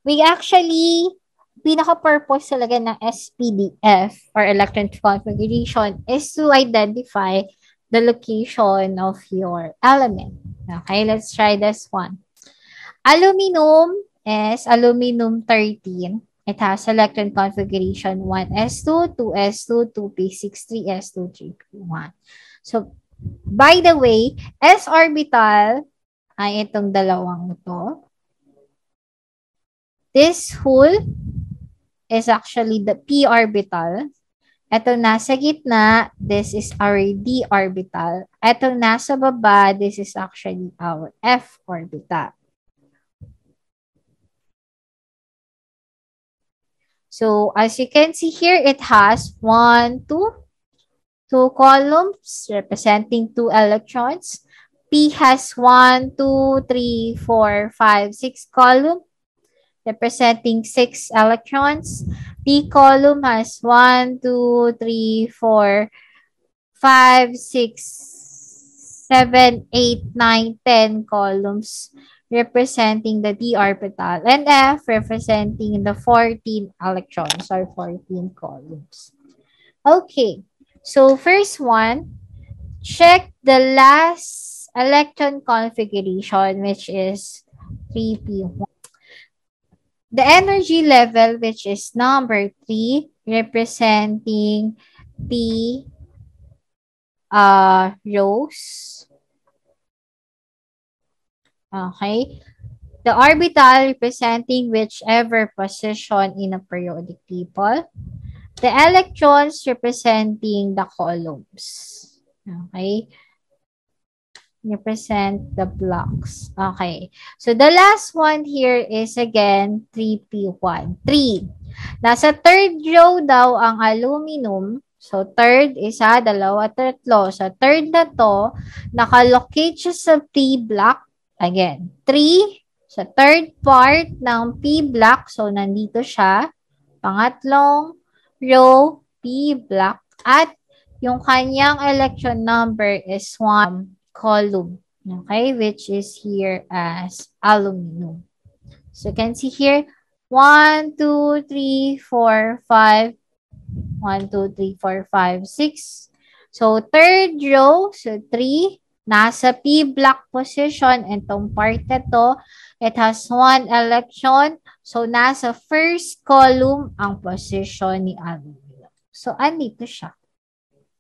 we actually, pinaka-purpose talaga ng SPDF or electron configuration is to identify the location of your element. Okay, let's try this one. Aluminum is aluminum 13. It has electron configuration 1s2, 2s2, 2p6, 3s2, 3p1. So, by the way, s orbital ay itong dalawang ito. This whole is actually the p orbital. Ito nasa gitna, this is our d orbital. Ito nasa baba, this is actually our f orbital. So, as you can see here, it has 2 columns representing 2 electrons. P has 1, 2, 3, 4, 5, 6 columns representing 6 electrons. D column has 1, 2, 3, 4, 5, 6, 7, 8, 9, 10 columns representing the d orbital, and F representing the 14 electrons or 14 columns. Okay, so first one, check the last electron configuration, which is 3p1. The energy level, which is number 3, representing p rows. Okay. The orbital representing whichever position in a periodic table. The electrons representing the columns. Okay. Represent the blocks. Okay. So, the last one here is again 3p1. 3. Nasa third row daw ang aluminum. So, third, isa, dalawa, tatlo. Sa third na to, nakalocate siya sa P block. Again, 3. Sa third part ng P block. So, nandito siya. Pangatlong row, P block. At yung kanyang electron number is 1 column. Okay, which is here as aluminum. So, you can see here, 1, 2, 3, 4, 5. 1, 2, 3, 4, 5, 6. So, third row, so 3, nasa P block position. Itong part na to, it has 1 electron. So, nasa first column ang position ni aluminum. So, andito siya.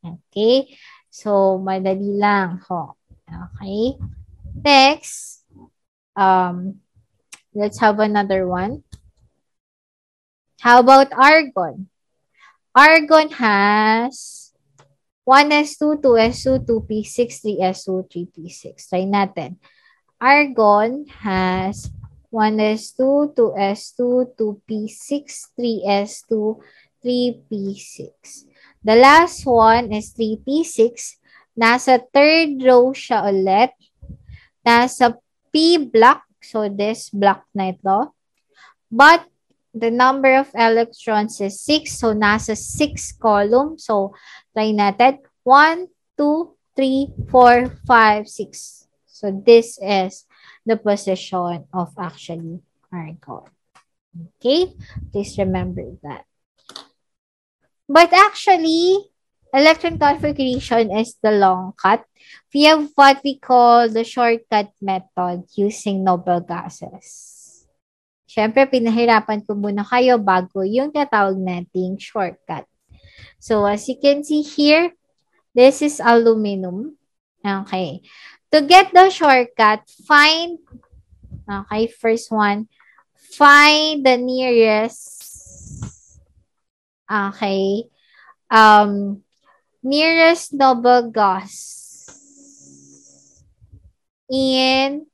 Okay? So, madali lang ho. Okay? Next, let's have another one. How about argon? Argon has 1s2, 2s2, 2p6, 3s2, 3p6. Try natin. Argon has 1s2, 2s2, 2p6, 3s2, 3p6. The last one is 3p6. Nasa third row siya ulit. Nasa P block. So, this block na ito. But, the number of electrons is 6. So, nasa 6 column. So, try natin. 1, 2, 3, 4, 5, 6. So, this is the position of actually argon. Okay? Please remember that. But actually, electron configuration is the long cut. We have what we call the shortcut method using noble gases. Siyempre, pinahirapan ko muna kayo bago yung tatawag nating shortcut. So, as you can see here, this is aluminum. Okay. To get the shortcut, find, okay, first one, find the nearest, okay, nearest noble gas in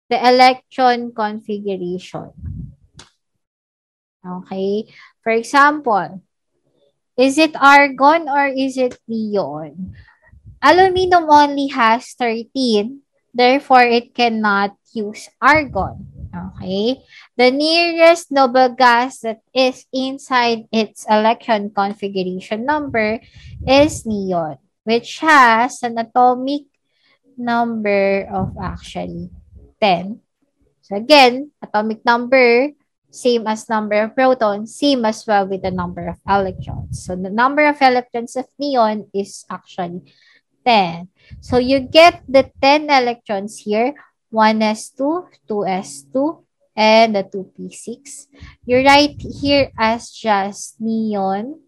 the electron configuration. Okay. For example, is it argon or is it neon? Aluminum only has 13. Therefore, it cannot use argon. Okay. The nearest noble gas that is inside its electron configuration number is neon, which has an atomic number of actually 10. So again, atomic number, same as number of protons, same as well with the number of electrons. So the number of electrons of neon is actually 10. So you get the 10 electrons here, 1s2, 2s2, and the 2p6. You write here as just neon.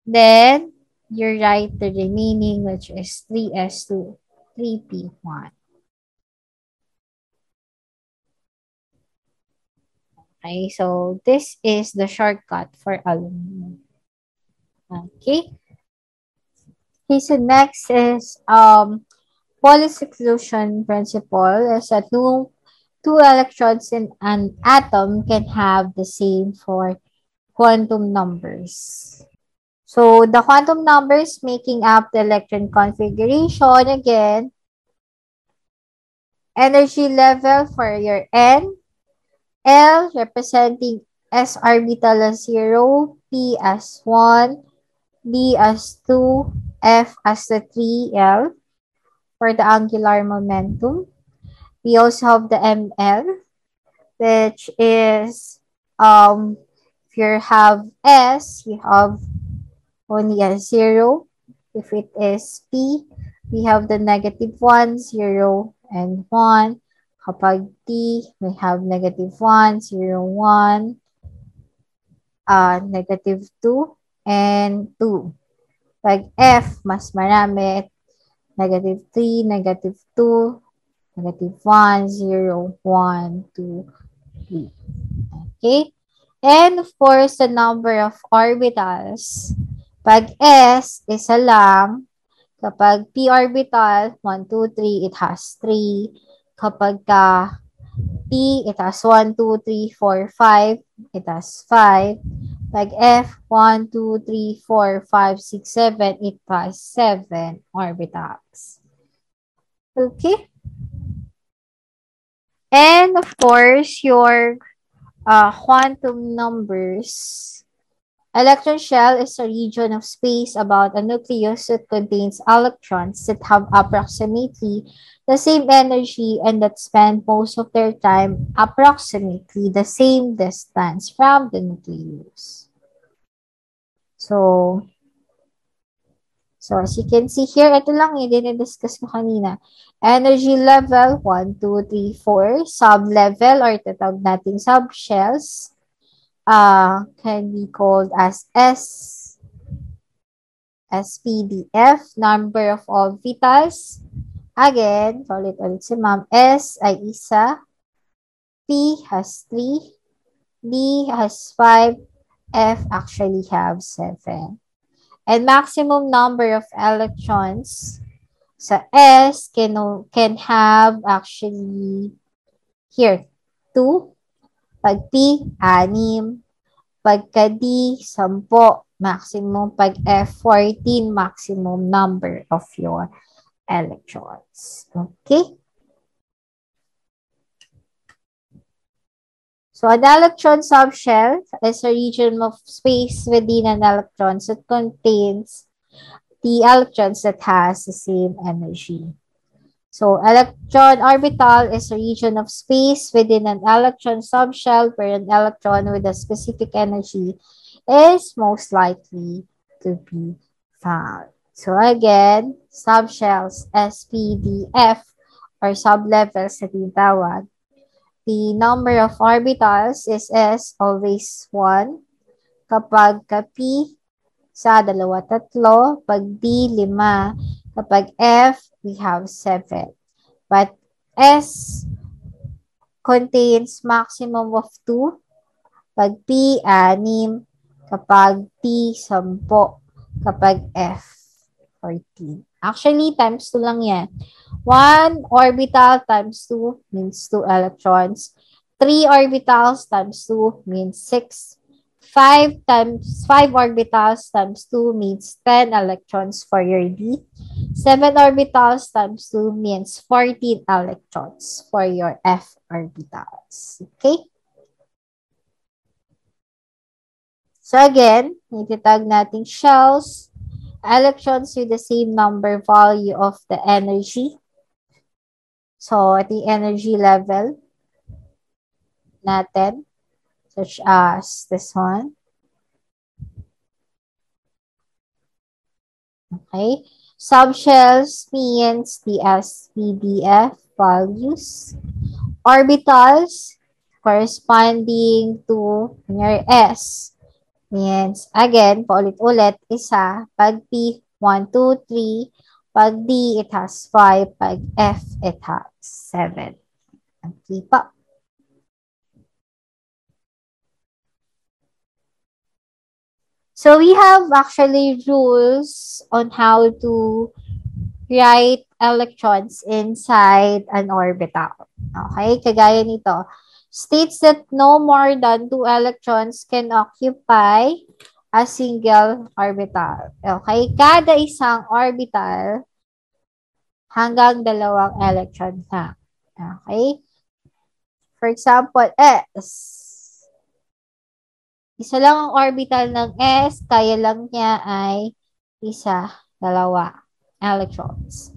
Then you write the remaining, which is 3s2, 3p1. Okay, so this is the shortcut for aluminum. Okay. Okay, so next is Pauli's exclusion principle is that two electrons in an atom can have the same for quantum numbers. So the quantum numbers making up the electron configuration, again, energy level for your N, L representing S orbital as 0, P as 1, D as 2, F as the 3L for the angular momentum. We also have the ML, which is if you have S, you have only a 0. If it is P, we have the -1, 0, and 1. Kapag T, we have -1, 0, 1, -2, and 2. Pag F, mas marami, -3, -2, -1, 0, 1, 2, 3. Okay? And of course, the number of orbitals. Pag S, isa lang. Kapag p orbital, 1, 2, 3, it has 3. Kapag p, it has 1, 2, 3, 4, 5, it has 5. Pag F, 1, 2, 3, 4, 5, 6, 7, it has 7 orbitals. Okay? And of course, your quantum numbers. Electron shell is a region of space about a nucleus that contains electrons that have approximately the same energy and that spend most of their time approximately the same distance from the nucleus. So as you can see here, ito lang yung dinidiscuss ko kanina. Energy level, 1, 2, 3, 4. Sub-level or tatawag natin sub-shells can be called as SPDF, number of orbitals. Again, ulit si ma'am. S ay isa, P has 3, D has 5, F actually have 7. And maximum number of electrons sa S can have actually here 2, pag P 6, pagka D 10, maximum, pag F 14, maximum number of your electrons. Okay? So an electron subshell is a region of space within an electron that contains the electrons that has the same energy. So electron orbital is a region of space within an electron subshell where an electron with a specific energy is most likely to be found. So again, subshells, SPDF, or sublevels na tinatawag. The number of orbitals is S, always 1. Kapag P, sa 2, 3. Pag D, 5. Kapag F, we have 7. But S contains maximum of 2. Pag P, 6. Kapag T, 10. Kapag F, 14. Actually, times 2 lang yan. 1 orbital times 2 means 2 electrons. 3 orbitals times 2 means 6. 5 orbitals times 2 means 10 electrons for your D. 7 orbitals times 2 means 14 electrons for your F orbitals. Okay? So again, ititag natin shells, electrons with the same number value of the energy. So, the energy level natin, such as this one. Okay. Subshells means the SPDF values. Orbitals corresponding to near S means, again, paulit-ulit, isa. Pag P, 1, 2, 3. Pag D, it has 5. Pag F, it has 7. Okay pa. So we have actually rules on how to write electrons inside an orbital. Okay, kagaya nito. States that no more than 2 electrons can occupy a single orbital. Okay, kada isang orbital hanggang 2 electron na. Okay? For example, S. Isa lang ang orbital ng S, kaya lang niya ay isa, 2 electrons.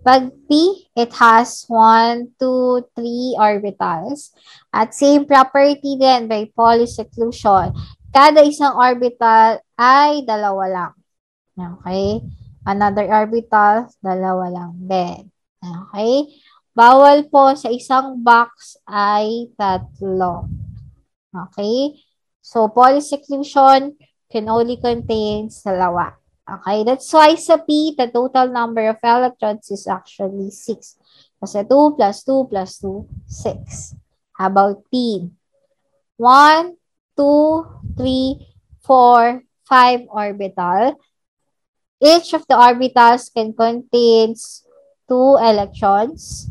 Pag P, it has 1, 2, 3 orbitals. At same property din by Pauli seclusion. Kada isang orbital ay 2 lang. Okay? Another orbital, 2 lang din. Okay? Bawal po sa isang box ay 3. Okay? So, polyseclusion can only contain 2. Okay? That's why sa P, the total number of electrons is actually 6. Kasi 2 plus 2 plus 2, 6. How about P? 1, 2, 3, 4, 5 orbital. Each of the orbitals can contain 2 electrons.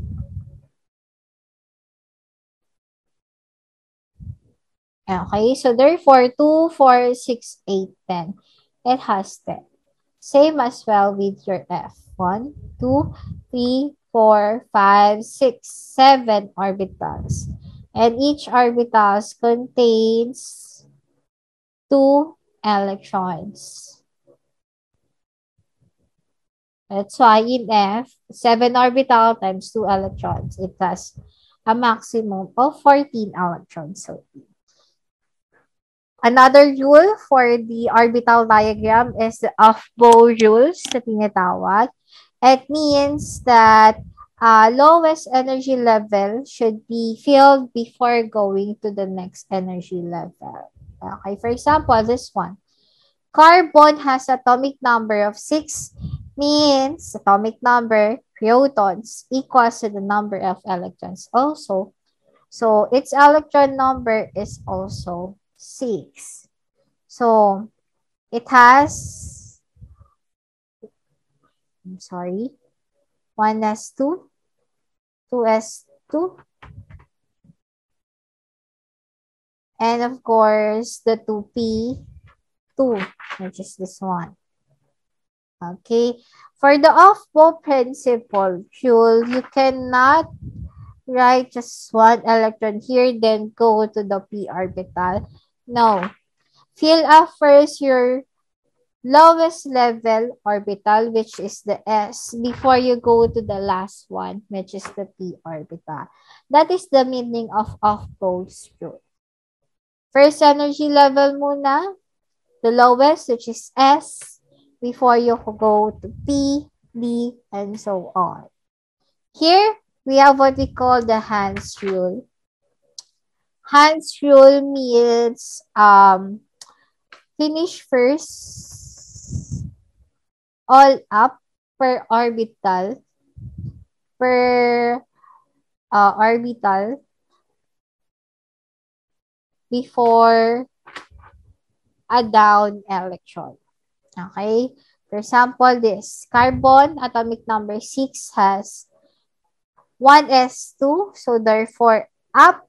Okay, so therefore, 2, 4, 6, 8, 10. It has 10. Same as well with your F. 1, 2, 3, 4, 5, 6, 7 orbitals. And each orbitals contains 2 electrons. That's why in F, 7 orbital times 2 electrons, it has a maximum of 14 electrons. So, another rule for the orbital diagram is the Aufbau rules na tinatawag. It means that lowest energy level should be filled before going to the next energy level. Okay, for example, this one. Carbon has atomic number of 6, means atomic number, protons, equals to the number of electrons also. So, its electron number is also 6. So, it has, 1s2, 2s2, and of course, the 2p2, which is this one. Okay. For the Aufbau principle rule, you cannot write just 1 electron here, then go to the p orbital. No. Fill up first your lowest level orbital, which is the S, before you go to the last one, which is the p orbital. That is the meaning of Aufbau's rule. First energy level muna, the lowest, which is S, before you go to P, D, and so on. Here, we have what we call the Hans rule. Hans rule means finish first, all up per orbital, before a down electron. Okay? For example, this carbon atomic number 6 has 1s2, so therefore up.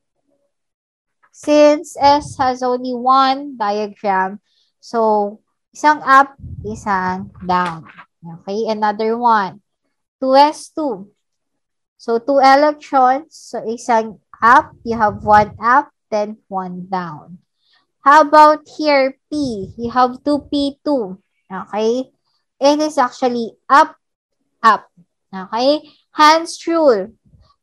Since S has only 1 diagram, so isang up, isang down. Okay, another one. 2s2. So 2 electrons, so isang up, you have 1 up, then 1 down. How about here, P? You have 2p2. Okay? It is actually up, up. Okay? Hans rule.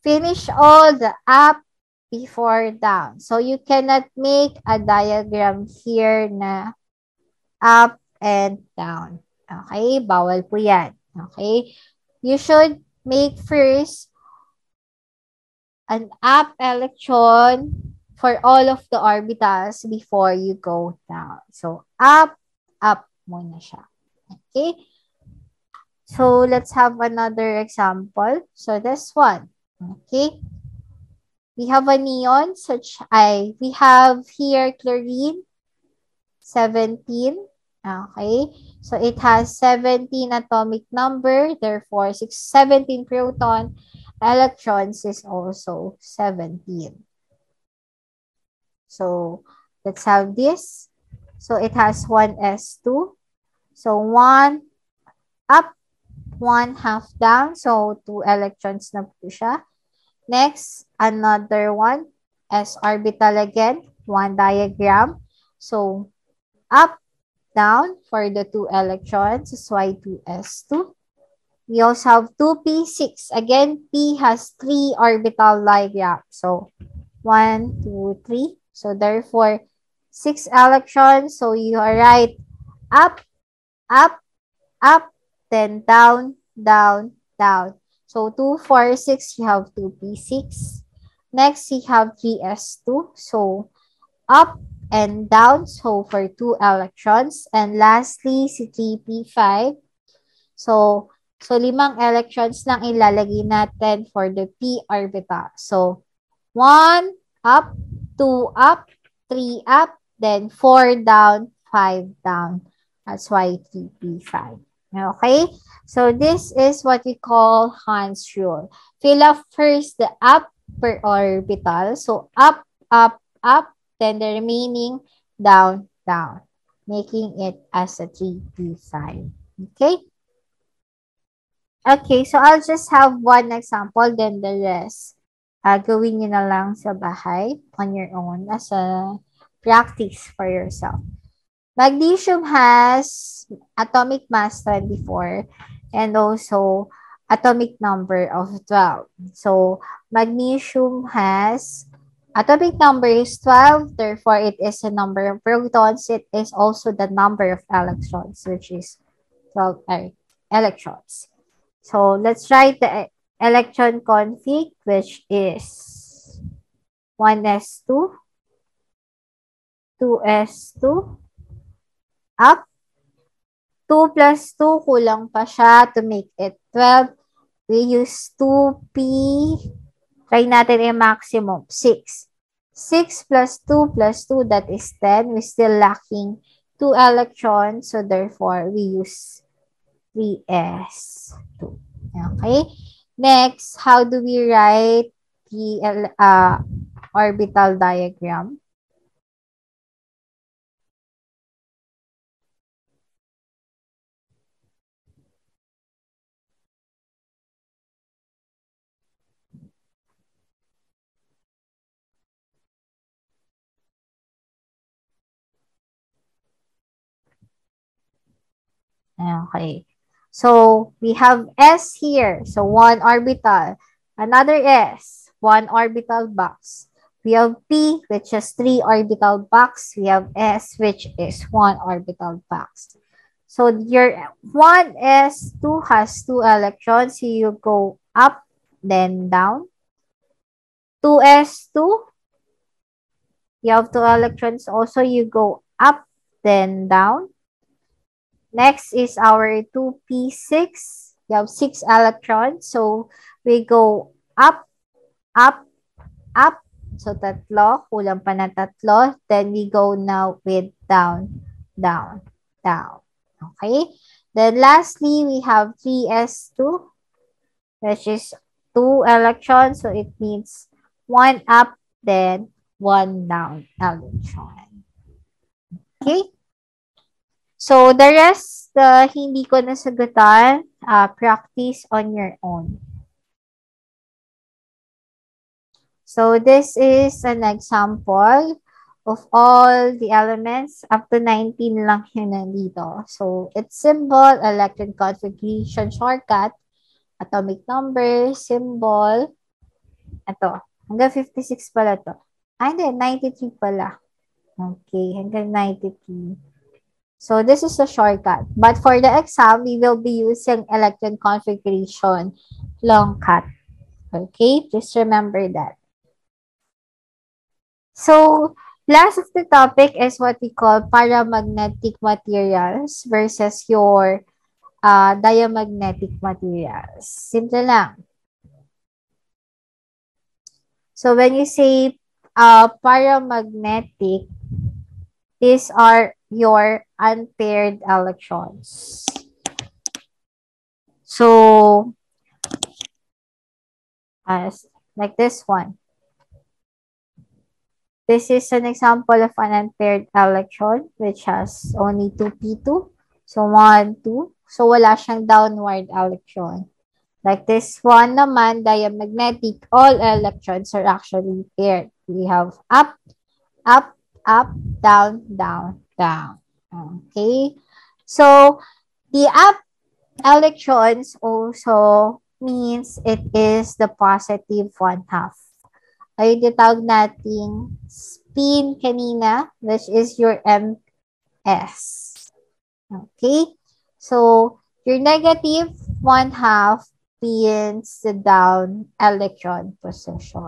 finish all the up before down. So, you cannot make a diagram here na up and down. Okay? Bawal po yan. Okay? You should make first an up electron for all of the orbitals before you go down. So, up muna siya. Okay? So, let's have another example. So, this one. Okay? We have a neon, we have here chlorine, 17. Okay? So, it has 17 atomic number, therefore, 17 proton. Electrons is also 17. So, let's have this. So, it has 1s2. So, 1 up, 1 half down. So, 2 electrons na po siya. Next, another one. S orbital again. 1 diagram. So, up, down for the 2 electrons. That's why 2s2. We also have 2p6. Again, p has 3 orbital diagrams. So, 1, 2, 3. So, therefore, 6 electrons. So, you are right. Up, up, up, then down, down, down. So, 2, 4, 6, you have 2p6. Next, you have 3s2. So, up and down. So, for 2 electrons. And lastly, si 3p5. So, 5 electrons lang ilalagay natin for the p orbital. So, 1 up, 2 up, 3 up, then 4 down, 5 down. That's why 3p5. Okay? So, this is what we call Hans rule. Fill up first the up per orbital. So, up, up, up, then the remaining down, down, making it as a 3p5. Okay? Okay, so I'll just have one example, then the rest, gawin nyo na lang sa bahay on your own as a practice for yourself. Magnesium has atomic mass 24 and also atomic number of 12. So, magnesium has atomic number is 12, therefore it is a number of protons. It is also the number of electrons, which is 12 electrons. So, let's write the electron config, which is 1s2, 2s2, up, 2 plus 2, kulang pa siya to make it 12. We use 2p, try natin yung maximum, 6. 6 plus 2 plus 2, that is 10. We're still lacking 2 electrons, so therefore, we use 3s2. Okay. Next, how do we write the orbital diagram? Okay. So, we have S here. So, 1 orbital. Another S, 1 orbital box. We have P, which is 3 orbital box. We have S, which is 1 orbital box. So, your 1s2 has 2 electrons. So, you go up, then down. 2s2, you have 2 electrons. Also, you go up, then down. Next is our 2p6. You have 6 electrons. So, we go up, up, up. So, tatlo. Kulang pa na tatlo. Then, we go now with down, down, down. Okay? Then, lastly, we have 3s2, which is 2 electrons. So, it means 1 up, then 1 down electron. Okay? So, the rest, hindi ko nasagutan, practice on your own. So, this is an example of all the elements. Up to 19 lang yun nandito. So, it's symbol, electron configuration shortcut, atomic number, symbol, Ito. Hanggang 56 pala to. Ay, hindi. 93 pala. Okay. Hanggang 93. So, this is the shortcut. But for the exam, we will be using electron configuration long cut. Okay? Just remember that. So, last of the topic is what we call paramagnetic materials versus your diamagnetic materials. Simple lang. So, when you say paramagnetic, these are your unpaired electrons. So, as like this one. This is an example of an unpaired electron which has only 2p2. So, 1, 2. So, wala siyang downward electron. Like this one naman, diamagnetic, all electrons are actually paired. We have up, up, up, down, down, down. Okay? So, the up electrons also means it is the positive one half. Ay tinatawag nating spin kanina, which is your MS. Okay? So, your negative one half means the down electron position.